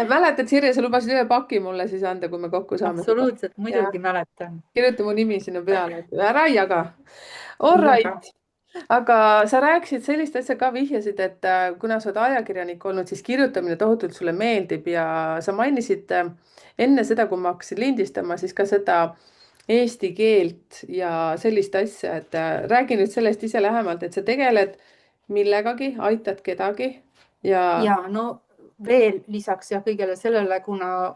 mäletad, Sirje, sa lubasid ühe paki mulle siis anda, kui me kokku saame? absoluutselt, muidugi mäletan. kirjuta mu nimi sinna peale, ära ei jaga. All right. aga sa rääkisid sellist asja ka, vihjasid, et kuna sa oled ajakirjanik olnud, siis kirjutamine tohutult sulle meeldib ja sa mainisid enne seda, kui ma hakkasin lindistama, siis ka seda eesti keelt ja sellist asja, et räägi nüüd sellest ise lähemalt, et sa tegeled millegagi, aitad kedagi ja no veel lisaks ja kõigele sellele, kuna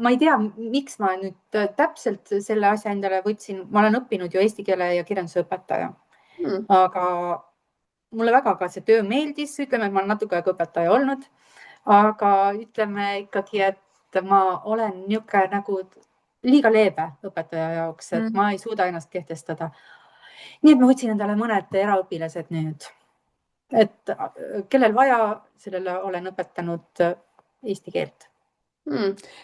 ma ei tea, miks ma nüüd täpselt selle asja endale võtsin, ma olen õppinud ju eesti keele ja kirjanduse õpetaja, aga mulle väga ka see töö meeldis, ütleme, et ma olen natuke aega õpetaja olnud, aga ütleme ikkagi, et ma olen niisugune nagu liiga leebe õpetaja jaoks, et ma ei suuda ennast kehtestada. nii et ma võtsin endale mõned eraõpilased nüüd, et kellel vaja, sellele olen õpetanud eesti keelt.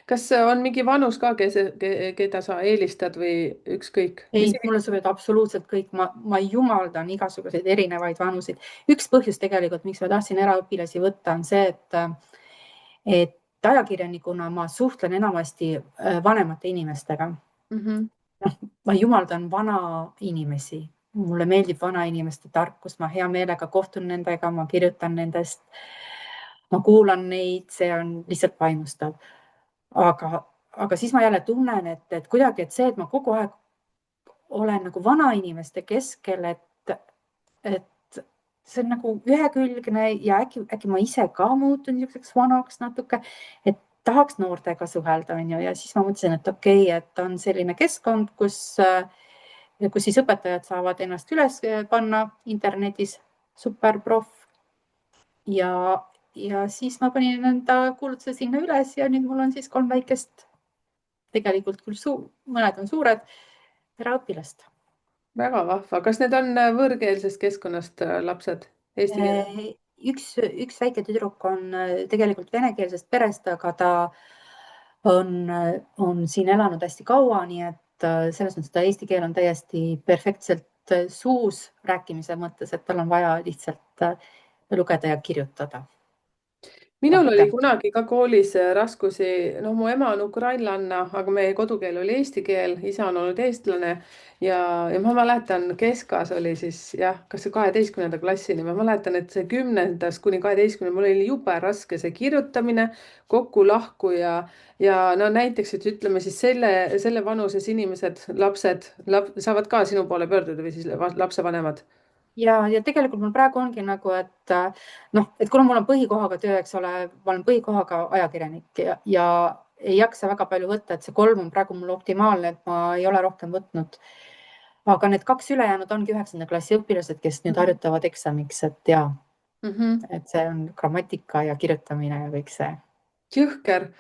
Kas on mingi vanus ka, keda sa eelistad või ükskõik? ei, mulle sobivad absoluutselt kõik, ma jumaldan igasuguseid erinevaid vanuseid. Üks põhjus tegelikult, miks ma tahtsin eraõpilasi võtta, on see, et ajakirjanikuna ma suhtlen enamasti vanemate inimestega. Ma jumaldan vana inimesi, mulle meeldib vanainimeste tarkus, ma hea meelega kohtun nendega, ma kirjutan nendest, ma kuulan neid, see on lihtsalt vaimustav. Aga siis ma jälle tunnen, et kuidagi, et see, et ma kogu aeg olen nagu vanainimeste keskel, et see on nagu ühekülgne ja äkki ma ise ka muutun niisuguseks vanaks natuke, et tahaks noortega suhelda, onju, ja siis ma mõtlesin, et okei, et on selline keskkond, kus siis õpetajad saavad ennast üles panna internetis, superproff ja, ja siis ma panin enda kuulutuse sinna üles ja nüüd mul on siis 3 väikest, tegelikult küll mõned on suured, eraõpilast. väga vahva. Kas need on võõrkeelsest keskkonnast lapsed, eesti keele? üks väike tüdruk on tegelikult venekeelsest perest, aga ta on siin elanud hästi kaua, nii et selles mõttes ta eesti keel on täiesti perfektselt suus rääkimise mõttes, et tal on vaja lihtsalt lugeda ja kirjutada Minul oli rohkem. kunagi ka koolis raskusi, noh, mu ema on ukrainlanna, aga meie kodukeel oli eesti keel, isa on olnud eestlane ja ma mäletan, keskas oli siis jah, kas see 12. klassini, ma mäletan, et see 10. kuni 12. mul oli jube raske see kirjutamine, kokku-lahku ja no näiteks, et ütleme siis selle vanuses inimesed, lapsed saavad ka sinu poole pöörduda või siis lapsevanemad. Ja tegelikult mul praegu ongi nagu, et noh, et kuna mul on põhikohaga töö, eks ole, ma olen põhikohaga ajakirjanik ja ei jaksa väga palju võtta, et see 3 on praegu mul optimaalne, et ma ei ole rohkem võtnud. aga need 2 ülejäänud ongi 9. klassi õpilased, kes nüüd harjutavad eksamiks, et ja, Mm -hmm. et see on grammatika ja kirjutamine ja kõik see. jõhker,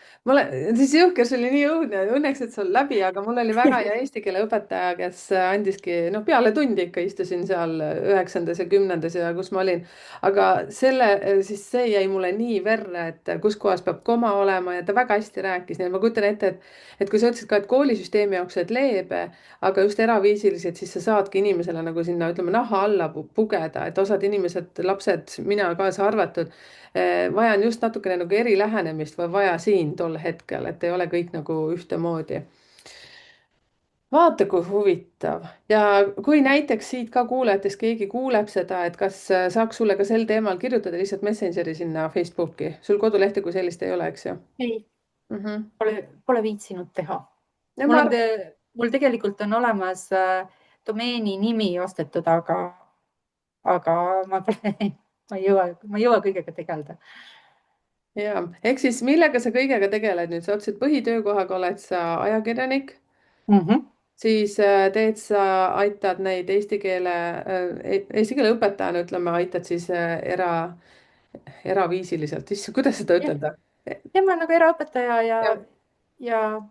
siis jõhker, see oli nii õudne, õnneks, et see on läbi, aga mul oli väga hea eesti keele õpetaja, kes andiski, noh, peale tundi ikka istusin seal 9. ja 10. ja kus ma olin. aga siis see jäi mulle nii verre, et kus kohas peab koma olema ja ta väga hästi rääkis, nii et ma kujutan ette, et kui sa ütlesid ka, et koolisüsteemi jaoks oled leebe, aga just eraviisiliselt, siis sa saadki inimesele nagu sinna, ütleme, naha alla pugeda, et osad inimesed, lapsed, mina kaasa arvatud vajan just natukene nagu eri lähenemist või vaja siin tol hetkel, et ei ole kõik nagu ühtemoodi. vaata, kui huvitav ja kui näiteks siit ka kuulajatest keegi kuuleb seda, et kas saaks sulle ka sel teemal kirjutada lihtsalt Messengeri sinna Facebooki, sul kodulehte kui sellist ei ole, eks ju ei, mm? -hmm. pole viitsinud teha. ja mul ma on, arvan, mul tegelikult on olemas domeeni nimi ostetud, aga ma pole, ma ei jõua kõigega tegeleda. ja ehk siis millega sa kõigega tegeled nüüd, sa ütlesid põhitöökohaga oled sa ajakirjanik, Mm -hmm. siis aitad neid eesti keele õpetajana, ütleme, aitad siis eraviisiliselt, issand, kuidas seda jah, ütelda? ja ma olen nagu eraõpetaja jah, ja,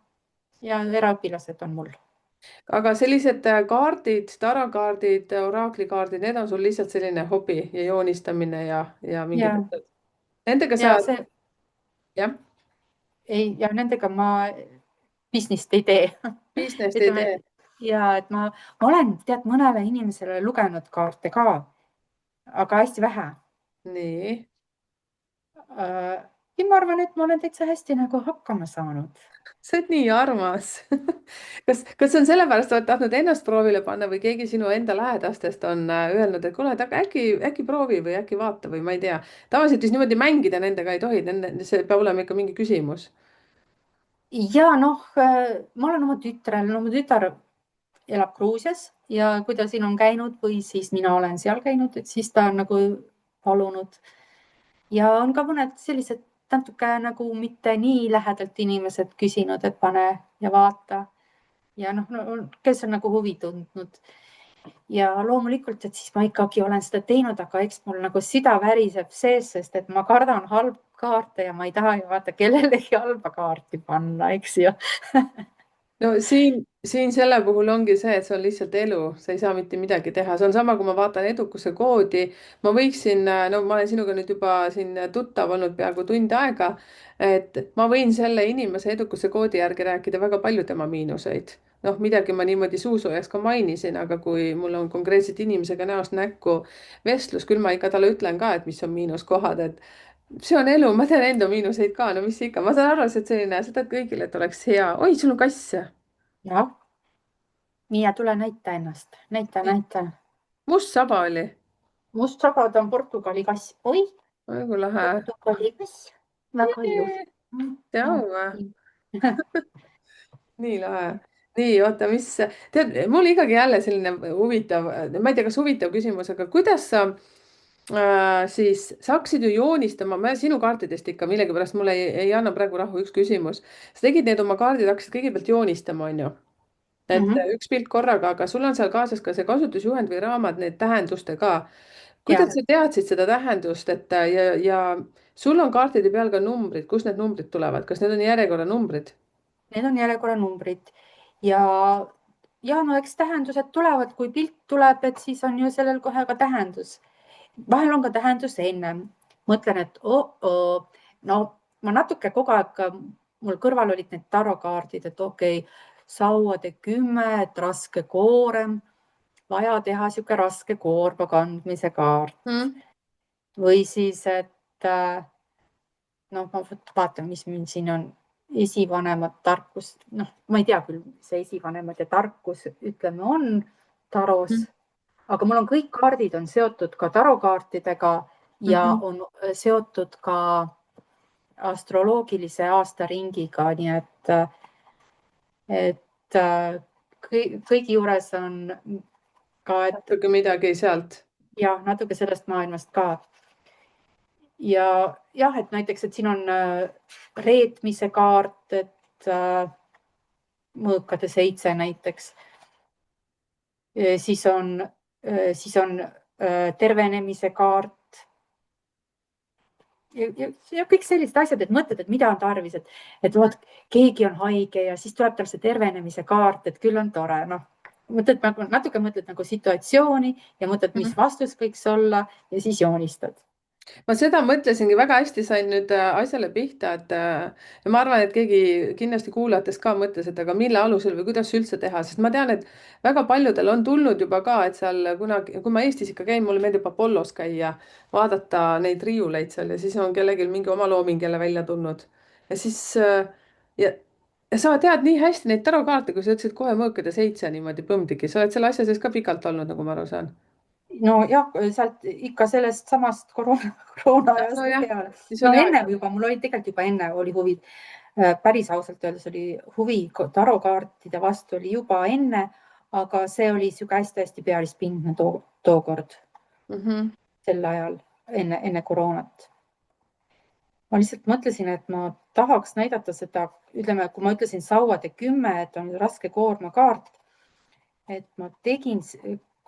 ja eraõpilased on mul. aga sellised kaardid, tarakaardid, oraaklikaardid, need on sul lihtsalt selline hobi ja joonistamine ja mingid ja, asjad. Nendega sa, ja see jah, ei, ja nendega ma business't ei tee. business'i ei ütleme, tee. ja et ma olen, tead, mõnele inimesele lugenud kaarte ka, aga hästi vähe. nii, ja ma arvan, et ma olen täitsa hästi nagu hakkama saanud. sa oled nii armas kas see on sellepärast, oled tahtnud ennast proovile panna või keegi sinu enda lähedastest on öelnud, et kuule, et aga äkki proovi või äkki vaata või ma ei tea. tavaliselt vist niimoodi mängida nendega ei tohi, see peab olema ikka mingi küsimus. ja noh, ma olen oma tütrel, no mu tütar elab Gruusias ja kui ta siin on käinud või siis mina olen seal käinud, et siis ta on nagu palunud. ja on ka mõned sellised natuke nagu mitte nii lähedalt inimesed küsinud, et pane ja vaata. ja noh no, kes on nagu huvi tundnud. ja loomulikult, et siis ma ikkagi olen seda teinud, aga eks mul nagu süda väriseb sees, sest et ma kardan halbu kaarte ja ma ei taha ju vaata kellelegi halba kaarti panna, eks ju. no siin selle puhul ongi see, et see on lihtsalt elu, sa ei saa mitte midagi teha, see on sama, kui ma vaatan edukuse koodi. ma võiksin, no ma olen sinuga nüüd juba siin tuttav olnud peaaegu tund aega, et ma võin selle inimese edukuse koodi järgi rääkida väga palju tema miinuseid. noh, midagi ma niimoodi suusoojaks ka mainisin, aga kui mul on konkreetselt inimesega näost näkku vestlus, küll ma ikka talle ütlen ka, et mis on miinuskohad, et see on elu, ma tean enda miinuseid ka, no mis ikka, ma saan aru, et selline, sa tahad kõigile, et oleks hea. oi, sul on kass. jah, Miia, tule näita ennast, näita. must saba oli. Must sabad on Portugali kass. oi, oi kui lahe. Portugali kass, väga ilus. tead või? nii lahe. nii, oota, tead, mul ikkagi jälle selline huvitav, ma ei tea, kas huvitav küsimus, aga kuidas sa siis sa hakkasid ju joonistama, ma sinu kaartidest ikka millegipärast mulle ei anna praegu rahu üks küsimus. sa tegid need oma kaardid, hakkasid kõigepealt joonistama, onju. Et Mhm. üks pilt korraga, aga sul on seal kaasas ka see kasutusjuhend või raamat, need tähendustega. kuidas Ja sa teadsid seda tähendust, et ja sul on kaartide peal ka numbrid, kust need numbrid tulevad, kas need on järjekorranumbrid? need on järjekorranumbrid ja, ja no eks tähendused tulevad, kui pilt tuleb, et siis on ju sellel kohe ka tähendus. Vahel on ka tähendus ennem. Mõtlen, et no ma natuke kogu aeg, mul kõrval olid need tarokaardid, et okei, sauade 10, et raske koorem, vaja teha sihuke raske koorma kandmise kaart Mm. või siis, et noh, ma vaatan, mis meil siin on, esivanemad tarkus, noh, ma ei tea küll, see esivanemad ja tarkus, ütleme, on taros, aga mul on kõik kaardid on seotud ka tarokaartidega ja Mhm. on seotud ka astroloogilise aastaringiga, nii et kõigi juures on ka, et natuke midagi sealt. ja natuke sellest maailmast ka. Ja jah, et näiteks, et siin on reetmise kaart, et mõõkade 7 näiteks. Siis on tervenemise kaart. Ja kõik sellised asjad, et mõtled, et mida on tarvis, et vaat keegi on haige ja siis tuleb tal see tervenemise kaart, et küll on tore, noh. Mõtled natuke mõtled nagu situatsiooni ja mõtled, mis vastus võiks olla ja siis joonistad. ma seda mõtlesingi, väga hästi sain nüüd asjale pihta, et ja ma arvan, et keegi kindlasti kuulajatest ka mõtles, et aga mille alusel või kuidas üldse teha, sest ma tean, et väga paljudel on tulnud juba ka, et seal kunagi, kui ma Eestis ikka käin, mulle meeldib Apollos käia, vaadata neid riiuleid seal ja siis on kellelgi mingi oma looming jälle välja tulnud. ja siis ja, ja sa tead nii hästi neid tarokaarte, kui sa ütlesid kohe mõõkade 7 niimoodi põmdigi, sa oled selle asja sees ka pikalt olnud, nagu ma aru saan. Nojah, sealt ikka sellest samast koroona ajast nojah, peale. siis No oli enne aega. juba, mul oli tegelikult juba enne oli huvi, päris ausalt öeldes oli huvi tarokaartide vastu oli juba enne, aga see oli sihuke hästi-hästi pealispindne tookord, Mhm. sel ajal enne koroonat. Ma lihtsalt mõtlesin, et ma tahaks näidata seda, ütleme, kui ma ütlesin sauade 10, et on raske koormakaart, et ma tegin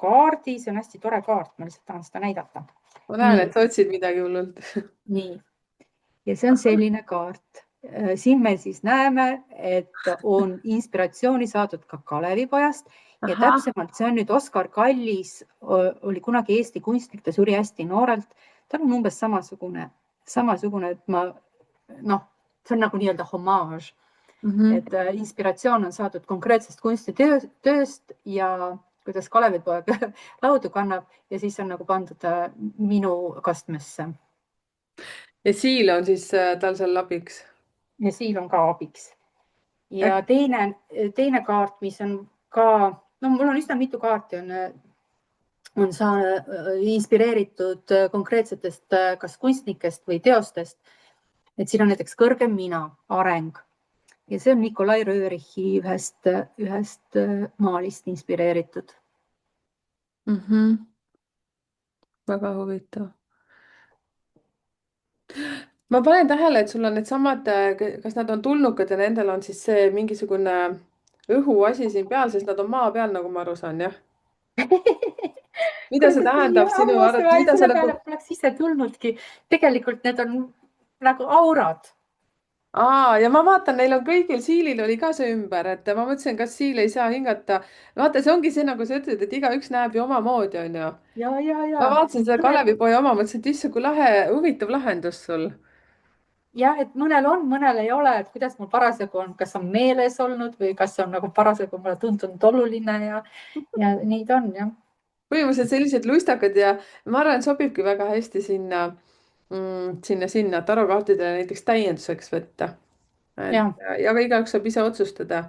kaardi, see on hästi tore kaart, ma lihtsalt tahan seda näidata. ma näen, Nii, et sa otsid midagi hullult. nii. Ja see on selline kaart. Siin me siis näeme, et on inspiratsiooni saadud ka Kalevipojast ja ahah, täpsemalt see on nüüd Oskar Kallis, oli kunagi Eesti kunstnik, ta suri hästi noorelt. tal on umbes samasugune, et noh, see on nagu nii-öelda homaaž, mhm. et inspiratsioon on saadud konkreetsest kunstitööst ja kuidas Kalevipoeg laudu kannab ja siis on nagu pandud minu kastmesse ja siil on siis tal seal abiks. ja siil on ka abiks. Ja teine kaart, mis on ka, no mul on üsna mitu kaarti, on inspireeritud konkreetsetest kas kunstnikest või teostest. Et siin on näiteks kõrgem mina, areng ja see on Nikolai Röörichi ühest maalist inspireeritud. Mhm. väga huvitav. ma panen tähele, et sul on needsamad, kas nad on tulnukad ja nendel on siis see mingisugune õhuasi siin peal, sest nad on maa peal, nagu ma aru saan, jah? mida see kuule, nii tähendab sinu armas, arvates, mida sa selle nagu? peale poleks ise tulnudki. Tegelikult need on nagu aurad. Ja ma vaatan, neil on kõigil, siilil oli ka see ümber, et ma mõtlesin, kas siil ei saa hingata. vaata, see ongi see, nagu sa ütled, et igaüks näeb ju omamoodi, onju. Ja ma vaatasin seda mõnel, Kalevipoja oma, mõtlesin, et issand, kui lahe, huvitav lahendus sul. jah, et mõnel on, mõnel ei ole, et kuidas mul parasjagu on, kas on meeles olnud või kas on nagu parasjagu mulle tundunud oluline ja nii ta on, jah. põhimõtteliselt sellised lustakad ja ma arvan, et sobibki väga hästi sinna tarokaartidele näiteks täienduseks võtta. et Ja ja ka igaüks saab ise otsustada.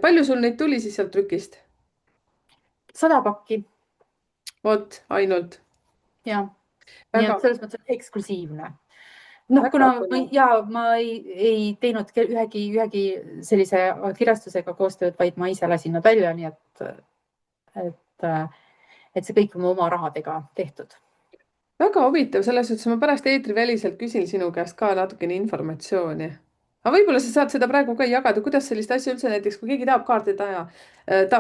palju sul neid tuli siis sealt trükist? 100 pakki vot, ainult. ja nii väga, et selles mõttes eksklusiivne. Noh, väga kuna põnev. ma ei teinud ühegi sellise kirjastusega koostööd, vaid ma ise lasin nad välja, nii et see kõik on oma rahadega tehtud. väga huvitav, selles suhtes ma pärast eetriväliselt küsin sinu käest ka natukene informatsiooni. aga võib-olla sa saad seda praegu ka jagada, kuidas sellist asja üldse näiteks, kui keegi tahab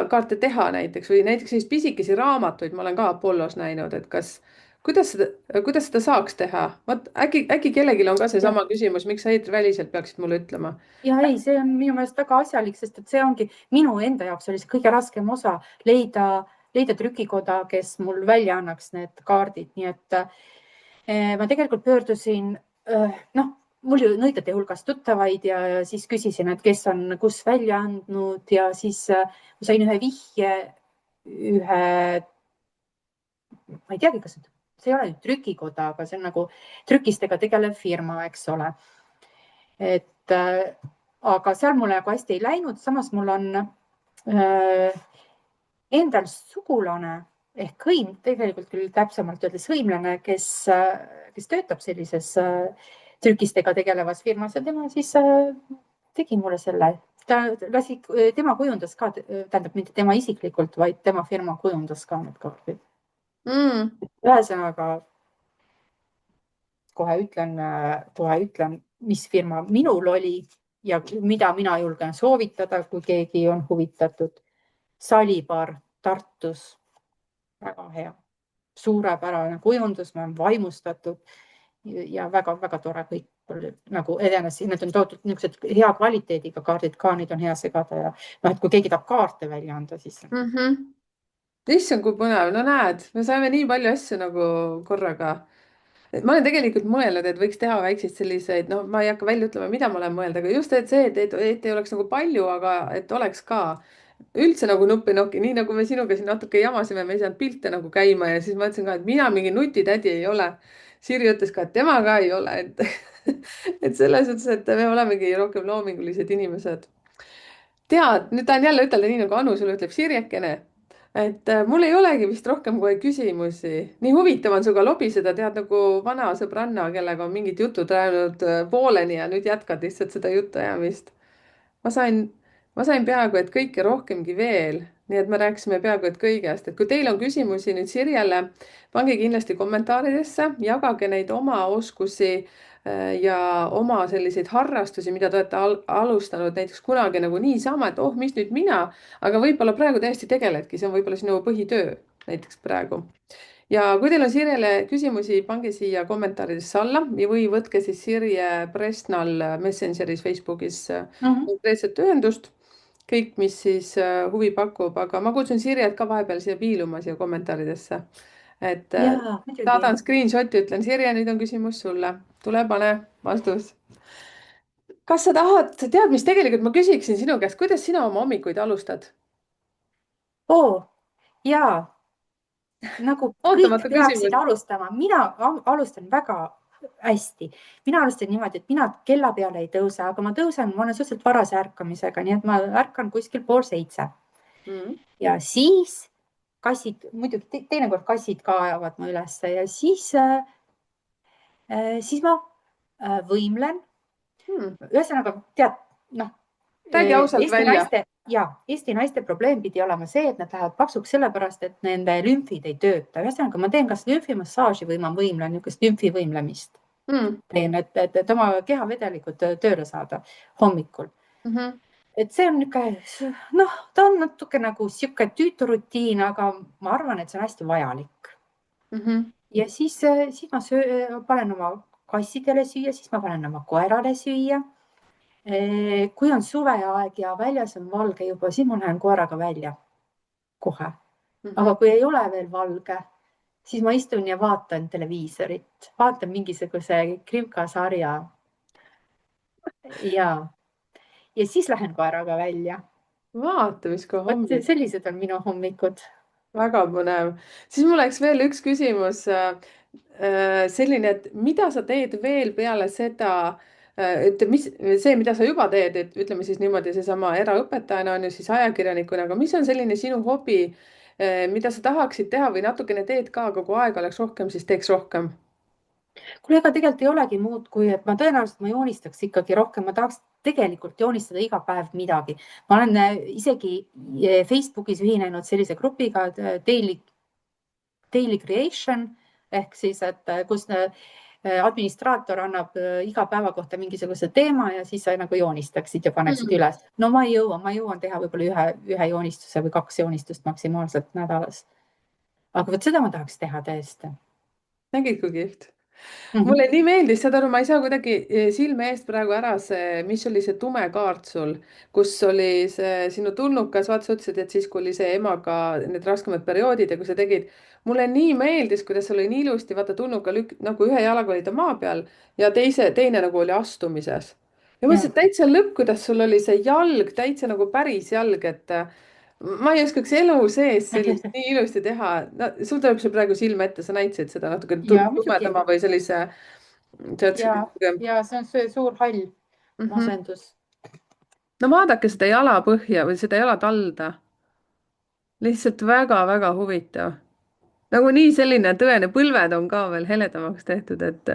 kaarte teha näiteks või näiteks selliseid pisikesi raamatuid, ma olen ka Apollos näinud, et kas, kuidas seda saaks teha? vot äkki kellelgi on ka Ja, seesama küsimus, miks sa eetriväliselt peaksid mulle ütlema? ja ei, see on minu meelest väga asjalik, sest et see ongi minu enda jaoks oli see kõige raskem osa leida trükikoda, kes mul välja annaks need kaardid, nii et ma tegelikult pöördusin, noh, mul ju nõidade hulgas tuttavaid ja siis küsisin, et kes on kus välja andnud ja siis ma sain ühe vihje ühe, ma ei teagi, kas see ei ole nüüd trükikoda, aga see on nagu trükistega tegelev firma, eks ole. et aga seal mulle nagu hästi ei läinud, samas mul on endal sugulane ehk hõim, tegelikult küll täpsemalt öeldes hõimlane, kes töötab sellises trükistega tegelevas firmas ja tema siis tegi mulle selle. Tema kujundas ka, tähendab mitte tema isiklikult, vaid tema firma kujundas ka need kaardid. Mm. Ühesõnaga kohe ütlen, mis firma minul oli ja mida mina julgen soovitada, kui keegi on huvitatud. Salibar Tartus, väga hea, suurepärane kujundus, ma olen vaimustatud ja väga-väga tore kõik nagu edenes, need on toodud niisugused hea kvaliteediga kaardid ka, neid on hea segada ja noh, et kui keegi tahab kaarte välja anda, siis -hmm. issand, kui põnev, no näed, me saime nii palju asju nagu korraga. Et ma olen tegelikult mõelnud, et võiks teha väikseid selliseid, no ma ei hakka välja ütlema, mida ma olen mõelnud, aga just et see, et ei oleks nagu palju, aga et oleks ka üldse nagu nuppi-nokki, nii nagu me sinuga siin natuke jamasime, me ei saanud pilte nagu käima ja siis ma ütlesin ka, et mina mingi nutitädi ei ole. Siiri ütles ka, et tema ka ei ole, et et selles suhtes, et me olemegi rohkem loomingulised inimesed. tead, nüüd tahan jälle ütelda nii nagu Anu sulle ütleb, Sirjekene, et mul ei olegi vist rohkem kohe küsimusi. nii huvitav on sinuga lobiseda, tead nagu vana sõbranna, kellega on mingid jutud rääkinud pooleni ja nüüd jätkad lihtsalt seda jutuajamist. ma sain, ma sain peaaegu et kõike rohkemgi veel, nii et me rääkisime peaaegu et kõigest, et kui teil on küsimusi nüüd Sirjele, pange kindlasti kommentaaridesse, jagage neid oma oskusi ja oma selliseid harrastusi, mida te olete alustanud näiteks kunagi nagu niisama, et oh, mis nüüd mina, aga võib-olla praegu täiesti tegeledki, see on võib-olla sinu põhitöö näiteks praegu. Ja kui teil on Sirjele küsimusi, pange siia kommentaaridesse alla või võtke siis Sirje Presnal Messengeris, Facebookis konkreetset ühendust, kõik, mis siis huvi pakub, aga ma kutsun Sirjet ka vahepeal siia piiluma siia kommentaaridesse. et ja muidugi. saadan screenshot'i, ütlen Sirje, nüüd on küsimus sulle, tule pane vastus. kas sa tahad, tead, mis tegelikult ma küsiksin sinu käest, kuidas sina oma hommikuid alustad? Oo, jaa, nagu kõik ootamatu peaksid küsimus. alustama, mina alustan väga hästi. Mina alustan niimoodi, et mina kella peale ei tõuse, aga ma olen suhteliselt varase ärkamisega, nii et ma ärkan kuskil 6:30 Mm. ja siis kassid, muidugi teinekord kassid ka ajavad mu ülesse ja siis ma võimlen. Mm. Ühesõnaga, tead, noh, räägi ausalt välja. Eesti naiste probleem pidi olema see, et nad lähevad paksuks sellepärast, et nende lümfid ei tööta. Ühesõnaga, ma teen kas lümfimassaaži või ma võimlen, niisugust lümfivõimlemist Mm. teen, et oma kehavedelikud tööle saada hommikul. Mhm. Et see on niisugune, noh, ta on natuke nagu niisugune tüütu rutiin, aga ma arvan, et see on hästi vajalik. Mhm. Ja siis ma panen oma kassidele süüa, siis ma panen oma koerale süüa. Kui on suveaeg ja väljas on valge juba, siis ma lähen koeraga välja kohe. Mhm. Aga kui ei ole veel valge, siis ma istun ja vaatan televiisorit, vaatan mingisuguse krimkasarja ja siis lähen koeraga välja. vaata, mis kohe Vot hommik. sellised on minu hommikud. väga põnev. siis mul oleks veel üks küsimus. selline, et mida sa teed veel peale seda, et mis see, mida sa juba teed, et ütleme siis niimoodi, seesama eraõpetajana on ju siis ajakirjanikuna, aga mis on selline sinu hobi, mida sa tahaksid teha või natukene teed ka, aga kui aega oleks rohkem, siis teeks rohkem? Kuule, ega tegelikult ei olegi muud, kui et ma tõenäoliselt ma joonistaks ikkagi rohkem, ma tahaks tegelikult joonistada iga päev midagi. Ma olen isegi Facebookis ühinenud sellise grupiga Daily Creation, ehk siis, et kus administraator annab iga päeva kohta mingisuguse teema ja siis sa nagu joonistaksid ja paneksid mm. üles. No ma jõuan teha võib-olla ühe joonistuse või 2 joonistust maksimaalselt nädalas. aga vot seda ma tahaks teha tõesti. nägid, kui kihvt. Mhm. mulle nii meeldis, saad aru, ma ei saa kuidagi silme eest praegu ära see, mis oli see tume kaart sul, kus oli see sinu tulnukas, vaata, sa ütlesid, et siis, kui oli see emaga need raskemad perioodid ja kui sa tegid, mulle nii meeldis, kuidas sul oli nii ilusti, vaata, tulnuka nagu ühe jalaga oli ta maa peal ja teine nagu oli astumises. ja Ja. mõtlesin, et täitsa lõpp, kuidas sul oli see jalg täitsa nagu päris jalg, et ma ei oskaks elu sees sellist nii ilusti teha. no sul tuleb see praegu silme ette, sa näitasid seda natuke Ja muidugi. tumedama või sellise, sa ütlesid ja, natuke ja see on see suur hall mm. -hmm. masendus. no vaadake seda jalapõhja või seda jalatalda, lihtsalt väga-väga huvitav. nagu nii selline tõene, põlved on ka veel heledamaks tehtud, et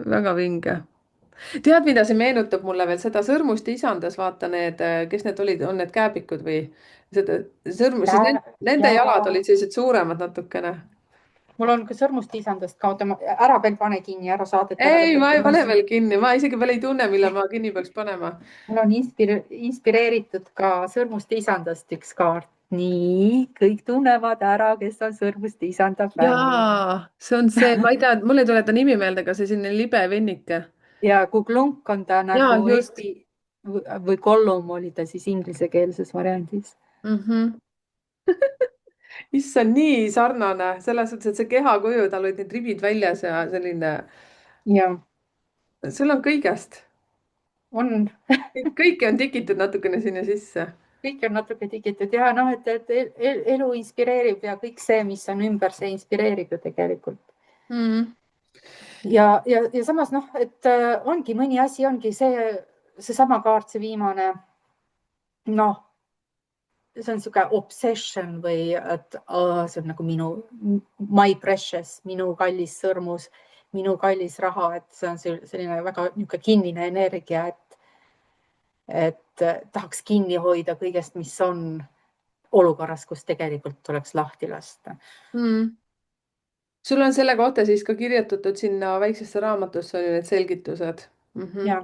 väga vinge. tead, mida see meenutab mulle veel, seda Sõrmuste isandas, vaata need, kes need olid, on need kääbikud või seda siis nende Ja jalad olid sellised suuremad natukene. mul on ka sõrmust isandast ka, oota, ära veel pane kinni, ära saadet ära ei, ma lõpeta. ei pane veel kinni, ma isegi veel ei tunne, millal ma kinni peaks panema. mul on inspireeritud ka sõrmuste isandast üks kaart. nii, kõik tunnevad ära, kes on sõrmuste isanda fänn. jaa, see on see, ma ei tea, mul ei tule ta nimi meelde, aga see selline libe vennike. ja Kuklunk on ta jaa, nagu just eesti või Gollum oli ta siis inglisekeelses variandis. mm. -hmm. issand, nii sarnane selles suhtes, et see kehakuju, tal olid need ribid väljas ja selline, ja sul on kõigest, on, kõike on tikitud natukene sinna sisse kõik on natuke tigitud ja noh, et elu inspireerib ja kõik see, mis on ümber, see inspireerib ju tegelikult. mm.. Ja samas noh, et ongi mõni asi, ongi seesama kaart, see viimane, noh, see on niisugune obsession või et see on nagu my precious, minu kallis sõrmus, minu kallis raha, et see on selline väga niisugune kinnine energia, et tahaks kinni hoida kõigest, mis on olukorras, kus tegelikult tuleks lahti lasta. Mm. sul on selle kohta siis ka kirjutatud sinna väiksesse raamatusse oli need selgitused mm. -hmm. ja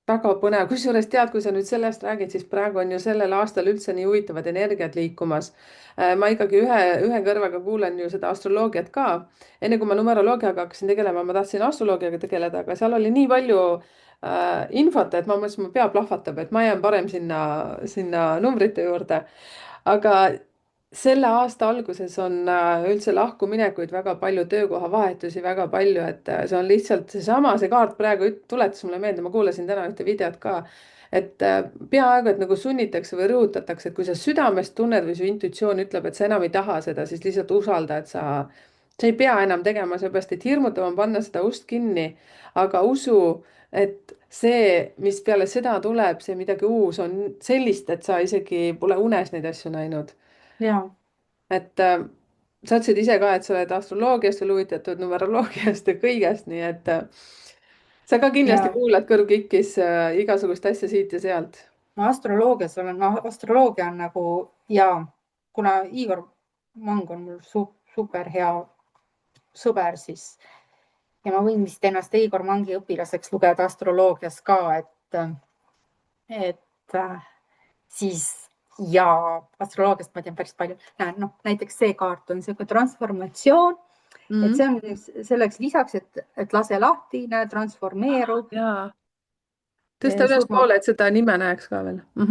väga põnev, kusjuures tead, kui sa nüüd sellest räägid, siis praegu on ju sellel aastal üldse nii huvitavad energiat liikumas. ma ikkagi ühe kõrvaga kuulen ju seda astroloogiat ka. enne kui ma numeroloogiaga hakkasin tegelema, ma tahtsin astroloogiaga tegeleda, aga seal oli nii palju infot, et ma mõtlesin, mu pea plahvatab, et ma jään parem sinna numbrite juurde. aga selle aasta alguses on üldse lahkuminekuid väga palju, töökohavahetusi väga palju, et see on lihtsalt see kaart praegu tuletas mulle meelde, ma kuulasin täna ühte videot ka, et peaaegu et nagu sunnitakse või rõhutatakse, et kui sa südamest tunned või su intuitsioon ütleb, et sa enam ei taha seda, siis lihtsalt usalda, et sa ei pea enam tegema, seepärast et hirmutav on panna seda ust kinni, aga usu, et see, mis peale seda tuleb, see midagi uus on sellist, et sa isegi pole unes neid asju näinud. ja et sa ütlesid ise ka, et sa oled astroloogiast veel huvitatud, numeroloogiast ja kõigest, nii et sa ka kindlasti ja kuulad kõrv kikkis igasugust asja siit ja sealt. no astroloogias olen, no astroloogia on nagu ja kuna Igor Mang on mul super hea sõber, siis ja ma võin vist ennast Igor Mangi õpilaseks lugeda astroloogias ka, et siis ja astroloogiast ma tean päris palju. noh, näiteks see kaart on niisugune transformatsioon, et see on selleks lisaks, et lase lahti, näe, transformeeru. jaa, tõsta ülespoole, et seda nime näeks ka veel mm.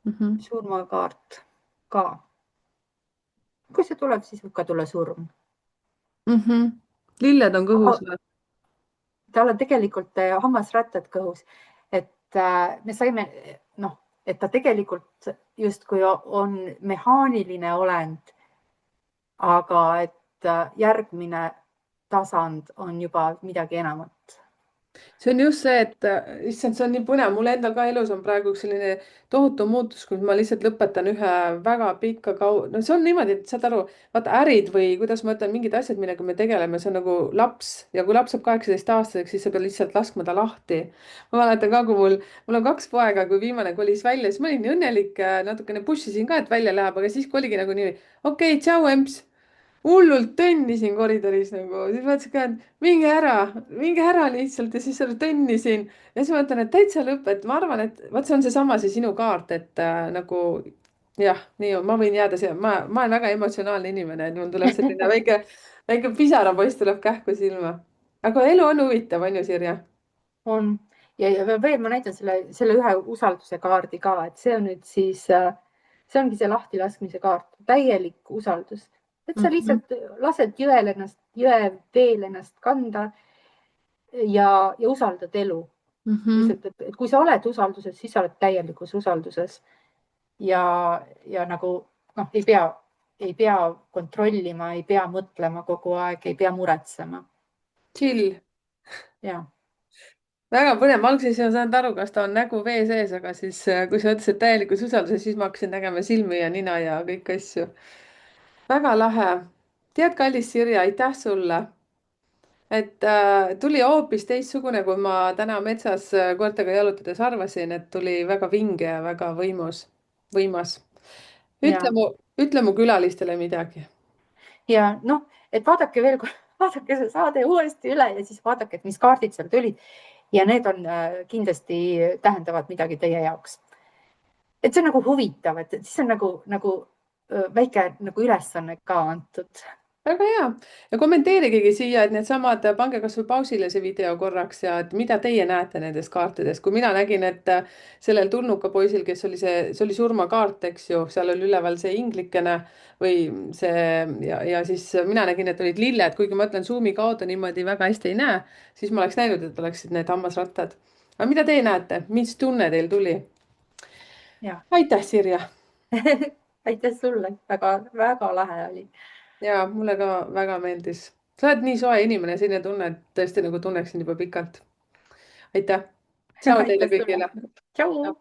-hmm. surmakaart ka. kui see tuleb, siis võib ka tulla surm. Mm -hmm. lilled on kõhus või? tal on tegelikult hammasrättad kõhus, et me saime, noh, et ta tegelikult justkui on mehaaniline olend, aga et järgmine tasand on juba midagi enamat. see on just see, et issand, see on nii põnev, mul endal ka elus on praegu üks selline tohutu muutus, kui ma lihtsalt lõpetan ühe väga pika no see on niimoodi, et saad aru, vaata ärid või kuidas ma ütlen, mingid asjad, millega me tegeleme, see on nagu laps ja kui laps saab 18-aastaseks, siis sa pead lihtsalt laskma ta lahti. ma mäletan ka, kui mul on 2 poega, kui viimane kolis välja, siis ma olin nii õnnelik, natukene push isin ka, et välja läheb, aga siis kui oligi nagu nii, okei, tšau, emps. hullult tönnisin koridoris nagu, siis mõtlesin ka, et minge ära lihtsalt ja siis tönnisin. ja siis mõtlen, et täitsa lõpp, et ma arvan, et vot see on seesama, see sinu kaart, et nagu jah, nii on, ma võin jääda siia, ma olen väga emotsionaalne inimene, et mul tuleb selline väike pisarapoiss tuleb kähku silma. aga elu on huvitav, on ju, Sirje? on. Ja veel ma näitan selle ühe usalduse kaardi ka, et see on nüüd siis, see ongi see lahtilaskmise kaart, täielik usaldus. et sa Mhm. lihtsalt lased jõe veel ennast kanda ja usaldad elu. Mhm. lihtsalt, et kui sa oled usalduses, siis sa oled täielikus usalduses ja, ja nagu noh, ei pea kontrollima, ei pea mõtlema kogu aeg, ei pea muretsema. Chill. ja, väga põnev, ma alguses ei saanud aru, kas ta on nägu vee sees, aga siis, kui sa ütlesid täielikus usalduses, siis ma hakkasin nägema silmi ja nina ja kõiki asju. väga lahe. tead, kallis Sirje, aitäh sulle, et tuli hoopis teistsugune, kui ma täna metsas koertega jalutades arvasin, et tuli väga vinge ja väga võimas. ütle ja, mu, ütle mu külalistele midagi. ja noh, et vaadake veel kord, vaadake see saade uuesti üle ja siis vaadake, et mis kaardid seal tulid ja need on kindlasti tähendavad midagi teie jaoks. et see on nagu huvitav, et siis on nagu väike nagu ülesanne ka antud. väga hea ja kommenteerigegi siia, et needsamad, pange kasvõi pausile see video korraks ja et mida teie näete nendest kaartidest, kui mina nägin, et sellel tulnukapoisil, kes oli see oli surmakaart, eks ju, seal oli üleval see inglikene või see ja siis mina nägin, et olid lilled, kuigi ma ütlen, Zoomi kaudu niimoodi väga hästi ei näe, siis ma oleks näinud, et oleksid need hammasrattad. aga mida teie näete, mis tunne teil tuli? ja aitäh, Sirje. aitäh sulle, väga-väga lahe oli. ja mulle ka väga meeldis. sa oled nii soe inimene, selline tunne, et tõesti nagu tunneksin juba pikalt. aitäh. tšau teile aitäh sulle. kõigile. tšau.